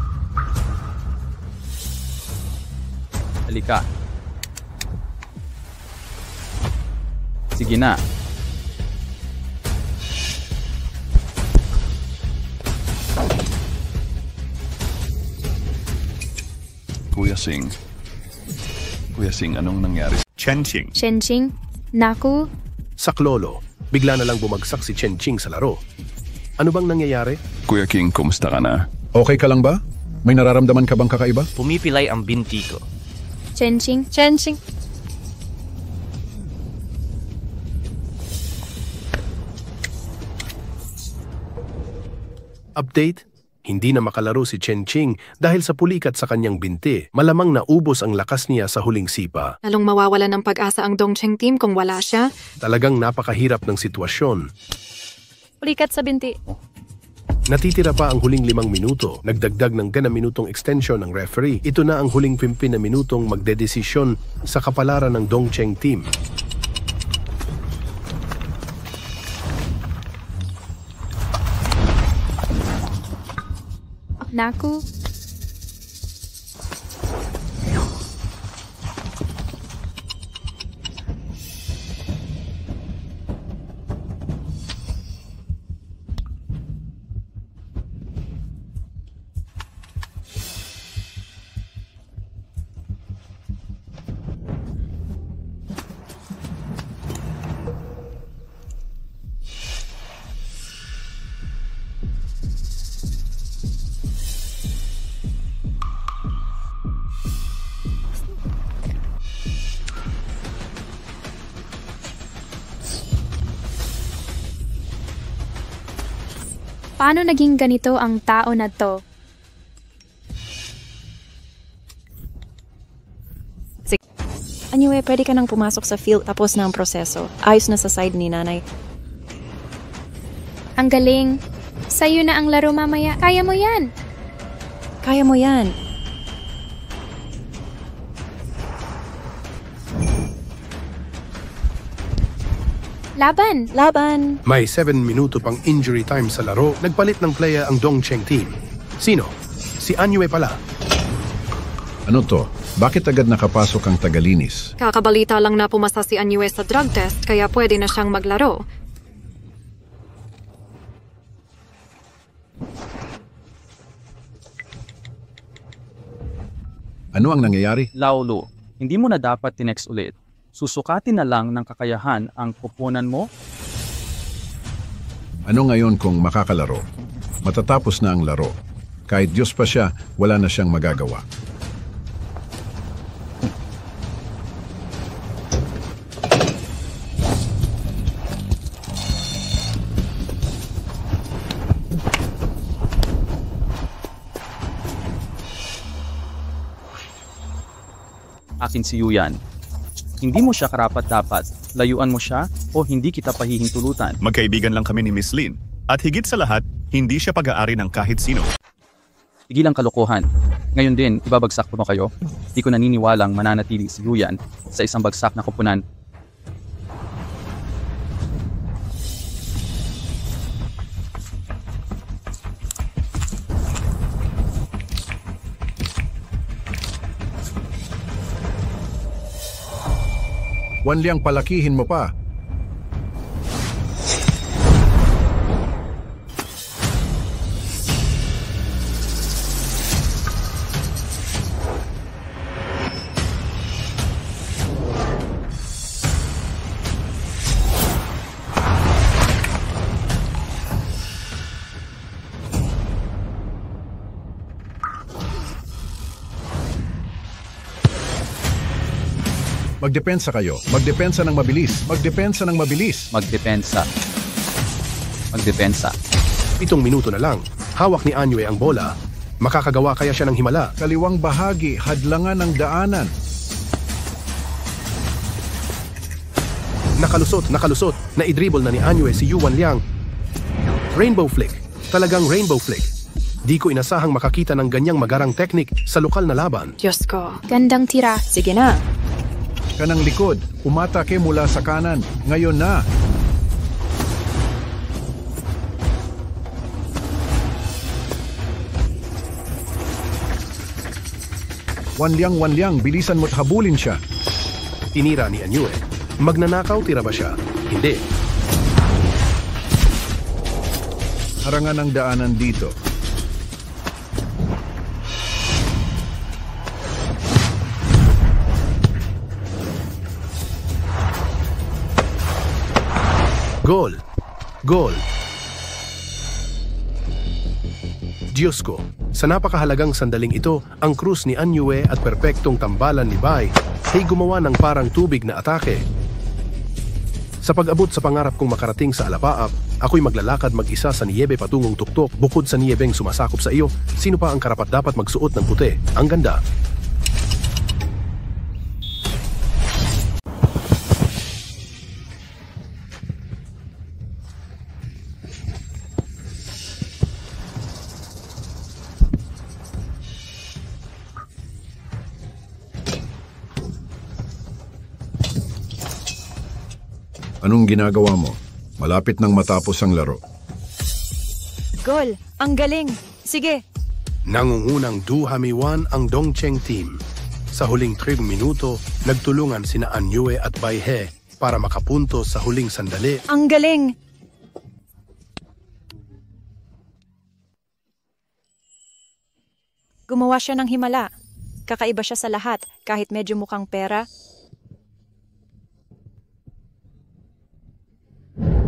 Halika. Sige na. Kuya Sing, anong nangyari? Chen Ching. Chen Ching? Naku? Saklolo, bigla na lang bumagsak si Chen Ching sa laro. Ano bang nangyayari? Kuya King, kumusta ka na? Okay ka lang ba? May nararamdaman ka bang kakaiba? Pumipilay ang binti ko. Chen Ching? Update? Hindi na makalaro si Chen Qing dahil sa pulikat sa kanyang binti. Malamang naubos ang lakas niya sa huling sipa. Lalong mawawala ng pag-asa ang Dongcheng team kung wala siya. Talagang napakahirap ng sitwasyon. Pulikat sa binti. Natitira pa ang huling 5 minuto. Nagdagdag ng 10 minutong extension ng referee. Ito na ang huling 15 na minutong magdedesisyon sa kapalaran ng Dongcheng team. Naku, paano naging ganito ang tao na to? Anyway, pwede ka nang pumasok sa field tapos na ang proseso. Ayos na sa side ni nanay. Ang galing. Sa'yo na ang laro mamaya. Kaya mo yan. Kaya mo yan. Laban! Laban! May 7 minuto pang injury time sa laro. Nagpalit ng playa ang Dongcheng team. Sino? Si Anyue pala. Ano to? Bakit agad nakapasok ang tagalinis? Kakabalita lang na pumasa si Anyue sa drug test kaya pwede na siyang maglaro. Ano ang nangyayari? Laulu, hindi mo na dapat tinext ulit. Susukatin na lang ng kakayahan ang kupunan mo? Ano ngayon kung makakalaro? Matatapos na ang laro. Kahit Diyos pa siya, wala na siyang magagawa. Akin si Yuyan. Hindi mo siya karapat-dapat. Layuan mo siya o hindi kita pahihintulutan. Magkaibigan lang kami ni Miss Lin. At higit sa lahat, hindi siya pag-aari ng kahit sino. Tigil ang kalokohan. Ngayon din, ibabagsak mo kayo. Di ko naniniwalang mananatili si Yuyan sa isang bagsak na kupunan. Wanliang palakihin mo pa. Magdepensa kayo. Magdepensa ng mabilis. Magdepensa ng mabilis. Magdepensa. 7 minuto na lang. Hawak ni Anyue ang bola. Makakagawa kaya siya ng himala. Kaliwang bahagi, hadlangan ng daanan. Nakalusot. Naidribble na ni Anyue si Yu Wanliang. Rainbow flick. Talagang rainbow flick. Di ko inasahang makakita ng ganyang magarang teknik sa lokal na laban. Diyos ko. Gandang tira. Sige na. Kanang likod, umatake mula sa kanan. Ngayon na. Wanliang, bilisan mo't habulin siya. Tinira ni Anyue. Magnanakaw tira ba siya? Hindi. Harangan ang daanan dito. Goal. Diyos ko, sa napakahalagang sandaling ito, ang krus ni Anyue at perpektong tambalan ni Bai ay gumawa ng parang tubig na atake. Sa pag-abot sa pangarap kong makarating sa Alapaap, ako'y maglalakad mag-isa sa niyebe patungong tuktok. Bukod sa niyebeng sumasakop sa iyo, sino pa ang karapat-dapat magsuot ng puti? Ang ganda. Anong ginagawa mo? Malapit nang matapos ang laro. Goal! Ang galing! Sige! Nangungunang Duhamiwan ang Dongcheng team. Sa huling 3 minuto, nagtulungan sina Anyue at Baihe para makapunto sa huling sandali. Ang galing! Gumawa siya ng himala. Kakaiba siya sa lahat, kahit medyo mukhang pera.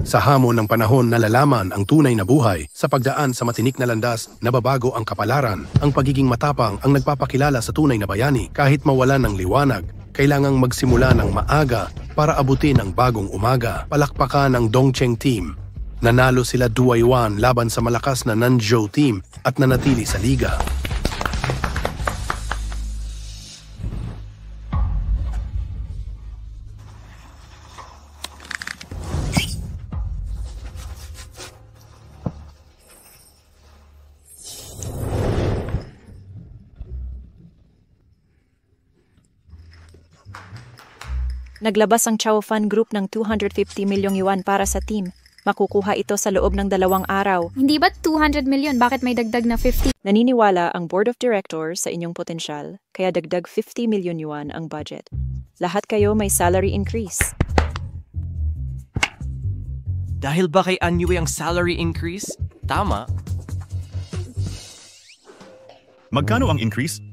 Sa hamon ng panahon nalalaman ang tunay na buhay. Sa pagdaan sa matinik na landas, nababago ang kapalaran. Ang pagiging matapang ang nagpapakilala sa tunay na bayani. Kahit mawalan ng liwanag, kailangang magsimula ng maaga para abutin ang bagong umaga. Palakpakan ng Dongcheng team. Nanalo sila 2-1 laban sa malakas na Nanzhou team at nanatili sa liga. Naglabas ang Chao Fan Group ng 250 milyong yuan para sa team. Makukuha ito sa loob ng 2 araw. Hindi ba 200 milyon? Bakit may dagdag na 50? Naniniwala ang Board of Directors sa inyong potensyal, kaya dagdag 50 milyon yuan ang budget. Lahat kayo may salary increase. Dahil ba kay Anyue ang salary increase? Tama. Magkano ang increase?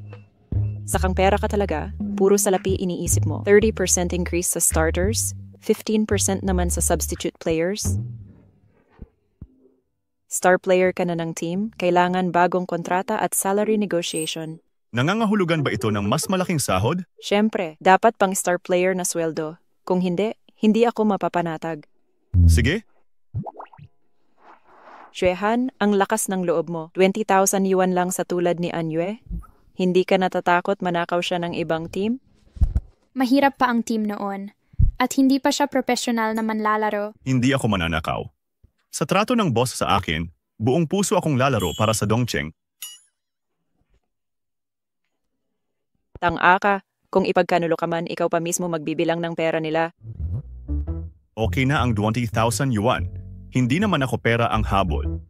Sakang pera ka talaga, puro salapi iniisip mo. 30% increase sa starters, 15% naman sa substitute players. Star player ka na ng team, kailangan bagong kontrata at salary negotiation. Nangangahulugan ba ito ng mas malaking sahod? Siyempre, dapat pang star player na sweldo. Kung hindi, hindi ako mapapanatag. Sige. Xuehan, ang lakas ng loob mo. 20,000 yuan lang sa tulad ni Anyue. Hindi ka natatakot manakaw siya ng ibang team? Mahirap pa ang team noon. At hindi pa siya profesional na manlalaro. Hindi ako mananakaw. Sa trato ng boss sa akin, buong puso akong lalaro para sa Dongcheng. Tang-a ka. Kung ipagkanulo ka man, ikaw pa mismo magbibilang ng pera nila. Okay na ang 20,000 yuan. Hindi naman ako pera ang habol.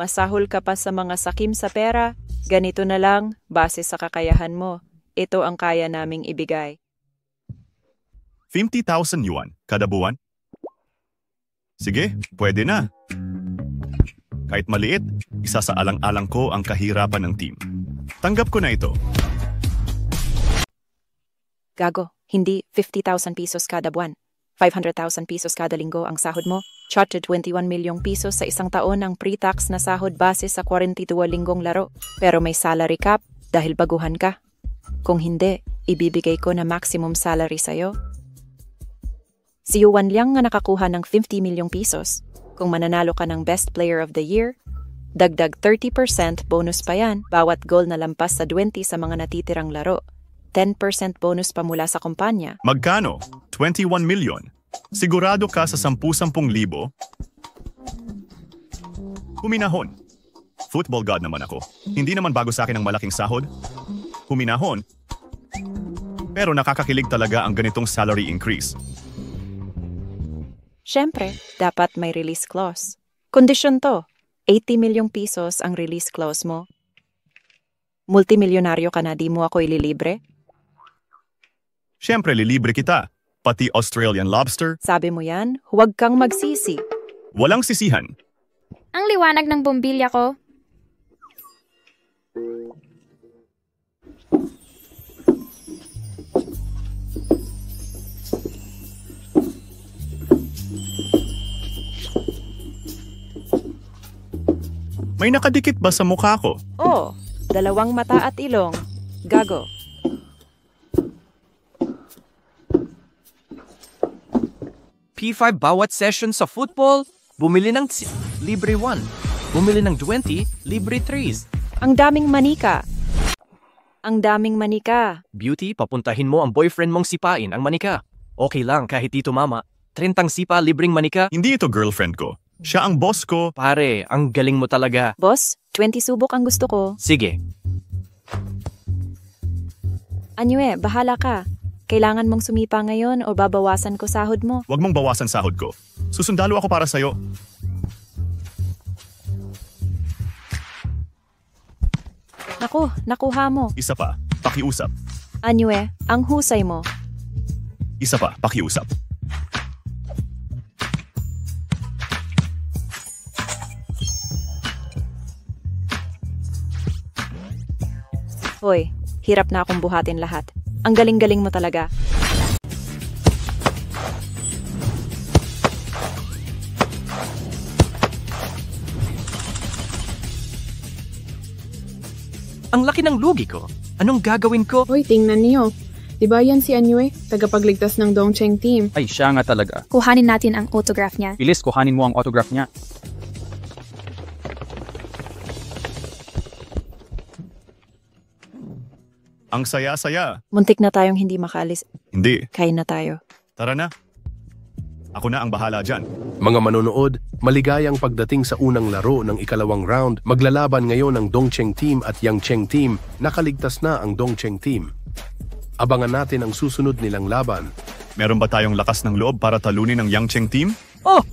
Masahol ka pa sa mga sakim sa pera. Ganito na lang, base sa kakayahan mo. Ito ang kaya naming ibigay. 50,000 yuan kada buwan? Sige, pwede na. Kahit maliit, isa sa alang-alang ko ang kahirapan ng team. Tanggap ko na ito. Gago, hindi 50,000 pesos kada buwan. 500,000 pesos kada linggo ang sahod mo. Charted 21 milyong pesos sa isang taon ang pre-tax na sahod base sa 42 linggong laro. Pero may salary cap dahil baguhan ka. Kung hindi, ibibigay ko na maximum salary sa'yo. Si Yuan Liang nga nakakuha ng 50 milyong pesos. Kung mananalo ka ng Best Player of the Year, dagdag 30% bonus pa yan bawat goal na lampas sa 20 sa mga natitirang laro. 10% bonus pa mula sa kumpanya. Magkano? 21 milyon. Sigurado ka sa 10,000 libo? Huminahon. Football god naman ako. Hindi naman bago sa akin ang malaking sahod. Huminahon. Pero nakakakilig talaga ang ganitong salary increase. Siyempre, dapat may release clause. Kondisyon to. 80 milyong pesos ang release clause mo. Multimilyonaryo ka na, di mo ako ililibre? Siyempre, lilibre kita. Pati Australian lobster. Sabi mo yan, huwag kang magsisi. Walang sisihan. Ang liwanag ng bombilya ko. May nakadikit ba sa mukha ko? Oh, 2 mata at ilong. Gago. P5 bawat session sa football. Bumili ng libre 1. Bumili ng 20, libre 3. Ang daming manika. Ang daming manika. Beauty, papuntahin mo ang boyfriend mong sipain ang manika. Okay lang kahit dito mama. 30 sipa, libreng manika. Hindi ito girlfriend ko. Siya ang boss ko. Pare, ang galing mo talaga. Boss, 20 subok ang gusto ko. Sige. Anyue, bahala ka. Kailangan mong sumipa ngayon o babawasan ko sahod mo. Huwag mong bawasan sahod ko. Susundalo ako para sa'yo. Naku, nakuha mo. Isa pa, pakiusap. Anyue, ang husay mo. Isa pa, pakiusap. Hoy, hirap na akong buhatin lahat. Ang galing-galing mo talaga. Ang laki ng lugi ko. Anong gagawin ko? Hoy, tingnan niyo. Diba yan si Anyue, tagapagligtas ng Dongcheng team? Ay, siya nga talaga. Kuhanin natin ang autograph niya. Bilis, kuhanin mo ang autograph niya. Ang saya-saya. Muntik na tayong hindi makaalis. Hindi. Kain na tayo. Tara na. Ako na ang bahala dyan. Mga manonood, maligayang pagdating sa unang laro ng ikalawang round, maglalaban ngayon ang Dongcheng team at Yangcheng team. Nakaligtas na ang Dongcheng team. Abangan natin ang susunod nilang laban. Meron ba tayong lakas ng loob para talunin ang Yangcheng team? Oh!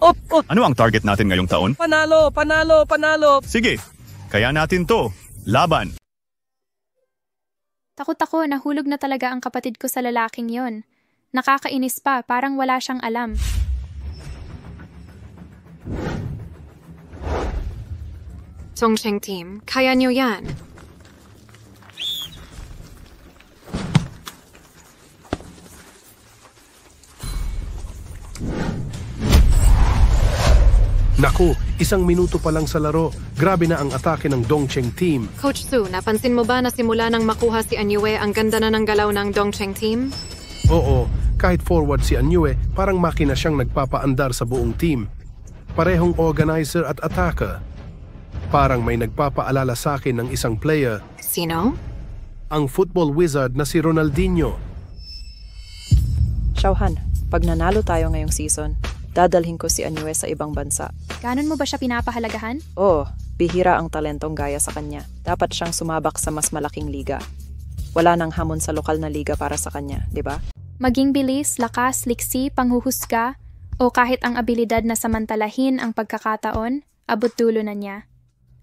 Ano ang target natin ngayong taon? Panalo! Sige, kaya natin to. Laban! Takot ako, nahulog na talaga ang kapatid ko sa lalaking yon. Nakakainis pa, parang wala siyang alam. Dongcheng team, kaya niyo yan. Naku, 1 minuto pa lang sa laro. Grabe na ang atake ng Dongcheng team. Coach Su, napansin mo ba na simula nang makuha si Anyue, ang ganda na ng galaw ng Dongcheng team? Oo, kahit forward si Anyue, parang makina siyang nagpapaandar sa buong team. Parehong organizer at attacker. Parang may nagpapaalala sa akin ng isang player. Sino? Ang football wizard na si Ronaldinho. Xiaohan, pag nanalo tayo ngayong season, dadalhin ko si Anyue sa ibang bansa. Ganon mo ba siya pinapahalagahan? Oo, bihira ang talentong gaya sa kanya. Dapat siyang sumabak sa mas malaking liga. Wala nang hamon sa lokal na liga para sa kanya, di ba? Maging bilis, lakas, liksi, panghuhusga, o kahit ang abilidad na samantalahin ang pagkakataon, abot dulo na niya.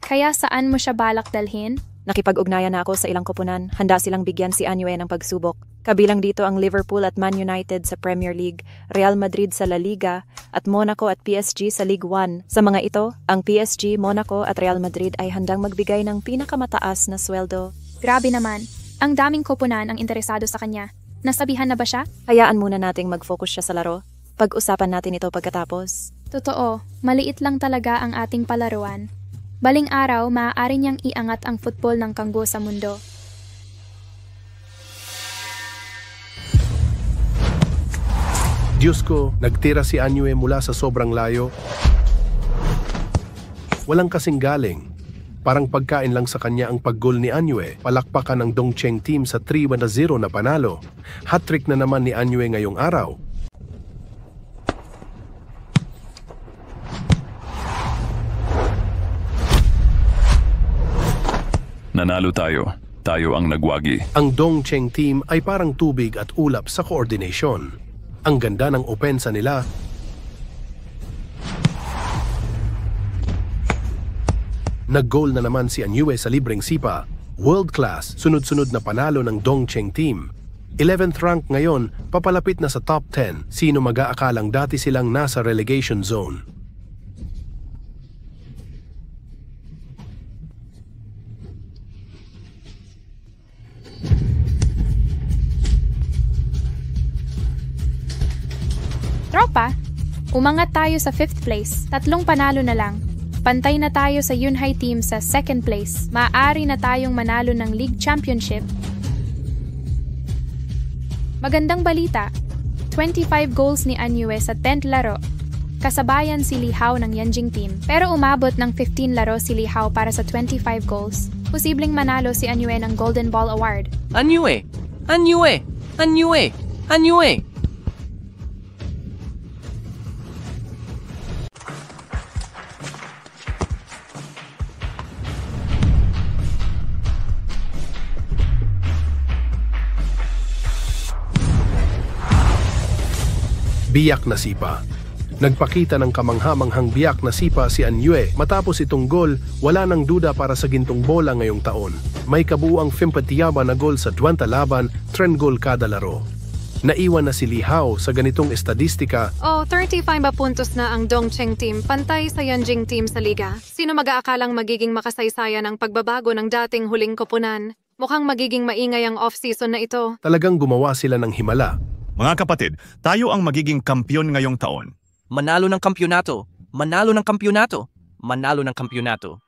Kaya saan mo siya balak dalhin? Nakipag-ugnayan na ako sa ilang koponan. Handa silang bigyan si Anyue ng pagsubok. Kabilang dito ang Liverpool at Man United sa Premier League, Real Madrid sa La Liga, at Monaco at PSG sa Ligue 1. Sa mga ito, ang PSG, Monaco at Real Madrid ay handang magbigay ng pinakamataas na sweldo. Grabe naman. Ang daming koponan ang interesado sa kanya. Nasabihan na ba siya? Hayaan muna nating mag-focus siya sa laro. Pag-usapan natin ito pagkatapos. Totoo, maliit lang talaga ang ating palaruan. Baling araw, maaari niyang iangat ang football ng kanggo sa mundo. Diyos ko, nagtira si Anyue mula sa sobrang layo. Walang kasing galing. Parang pagkain lang sa kanya ang paggol ni Anyue. Palakpakan ng Dongcheng team sa 3-0 na panalo. Hat-trick na naman ni Anyue ngayong araw. Nanalo tayo. Tayo ang nagwagi. Ang Dongcheng team ay parang tubig at ulap sa coordination. Ang ganda ng opensa nila. Nag-goal na naman si Anyue sa libreng sipa. World class, sunod-sunod na panalo ng Dongcheng team. 11th rank ngayon, papalapit na sa top 10. Sino mag-aakalang dati silang nasa relegation zone? Tropa, umangat tayo sa 5th place. 3 panalo na lang. Pantay na tayo sa Yunhai team sa 2nd place. Maaari na tayong manalo ng League Championship. Magandang balita. 25 goals ni Anyue sa 10th laro. Kasabayan si Li Hao ng Yanjing team, pero umabot ng 15 laro si Li Hao para sa 25 goals. Posibleng manalo si Anyue ng Golden Ball Award. Anyue! Anyue! Anyue! Anyue! Biyak na sipa. Nagpakita ng kamangha-manghang biyak na sipa si Anyue. Matapos itong gol, wala nang duda para sa gintong bola ngayong taon. May kabuuang 50 na gol sa 20 laban, 30 gol kada laro. Naiwan na si Li Hao sa ganitong estadistika. 35 puntos na ang Dongcheng team, pantay sa Yanjing team sa liga. Sino mag-aakalang magiging makasaysayan ang pagbabago ng dating huling koponan? Mukhang magiging maingay ang off-season na ito. Talagang gumawa sila ng himala. Mga kapatid, tayo ang magiging kampiyon ngayong taon. Manalo ng kampyonato! Manalo ng kampyonato! Manalo ng kampyonato!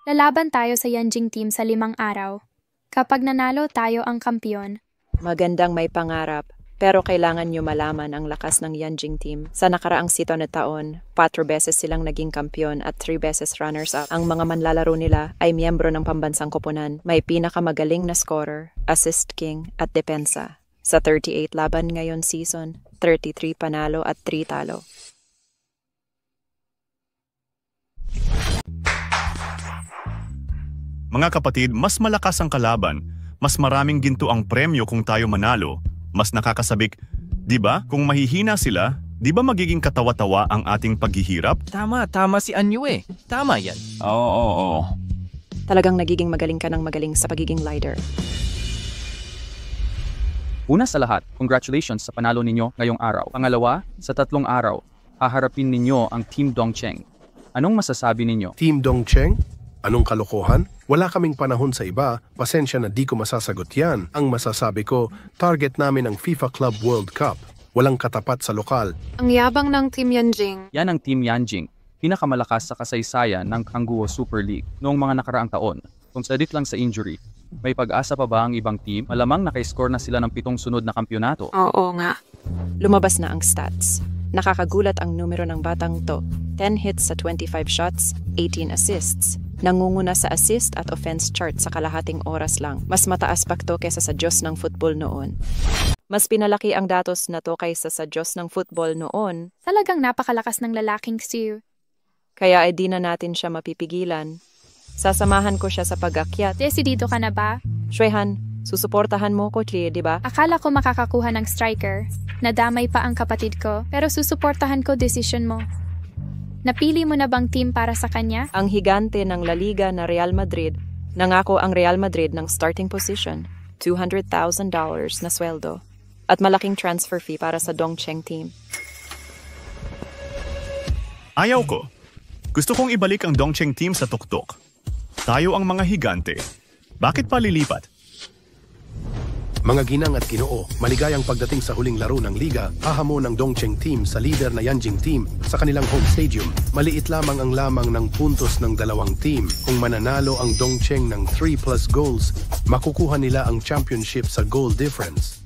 Lalaban tayo sa Yanjing team sa 5 araw. Kapag nanalo tayo ang kampiyon. Magandang may pangarap, pero kailangan nyo malaman ang lakas ng Yanjing team. Sa nakaraang 7 na taon, 4 beses silang naging kampiyon at 3 beses runners-up. Ang mga manlalaro nila ay miyembro ng pambansang koponan. May pinakamagaling na scorer, assist king at depensa. Sa 38 laban ngayon season, 33 panalo at 3 talo. Mga kapatid, mas malakas ang kalaban, mas maraming ginto ang premyo kung tayo manalo, mas nakakasabik. Di ba? Kung mahihina sila, di ba magiging katawa-tawa ang ating paghihirap? Tama si Anyue. Tama yan. Oo. Talagang nagiging magaling ka ng magaling sa pagiging leader. Una sa lahat, congratulations sa panalo ninyo ngayong araw. Pangalawa, sa 3 araw, haharapin ninyo ang Team Dongcheng. Anong masasabi ninyo? Team Dongcheng? Anong kalokohan? Wala kaming panahon sa iba, pasensya na di ko masasagot yan. Ang masasabi ko, target namin ang FIFA Club World Cup. Walang katapat sa lokal. Ang yabang ng Team Yanjing. Yan ang Team Yanjing, pinakamalakas sa kasaysayan ng Kangguo Super League noong mga nakaraang taon. Kung sadit lang sa injury, may pag-asa pa ba ang ibang team? Malamang naka-score na sila ng 7 sunod na kampyonato. Oo nga. Lumabas na ang stats. Nakakagulat ang numero ng batang to. 10 hits sa 25 shots, 18 assists. Nangunguna sa assist at offense chart sa kalahating oras lang. Mas mataas pa to kaysa sa Diyos ng football noon. Mas pinalaki ang datos na to kaysa sa Diyos ng football noon. Talagang napakalakas ng lalaking Siu. Kaya ay di na natin siya mapipigilan. Sasamahan ko siya sa pag-akyat. Desidido ka na ba? Shwehan, susuportahan mo ko, Chie, di ba? Akala ko makakakuha ng striker. Nadamay pa ang kapatid ko, pero susuportahan ko desisyon mo. Napili mo na bang team para sa kanya? Ang higante ng La Liga na Real Madrid, nangako ang Real Madrid ng starting position, $200,000 na sweldo, at malaking transfer fee para sa Dongcheng team. Ayaw ko. Gusto kong ibalik ang Dongcheng team sa tuktok. Tayo ang mga higante. Bakit pa lilipat? Mga ginang at ginoo, maligayang pagdating sa huling laro ng liga, hahamon ng Dongcheng team sa leader na Yanjing team sa kanilang home stadium. Maliit lamang ang lamang ng puntos ng dalawang team. Kung mananalo ang Dongcheng ng 3+ goals, makukuha nila ang championship sa goal difference.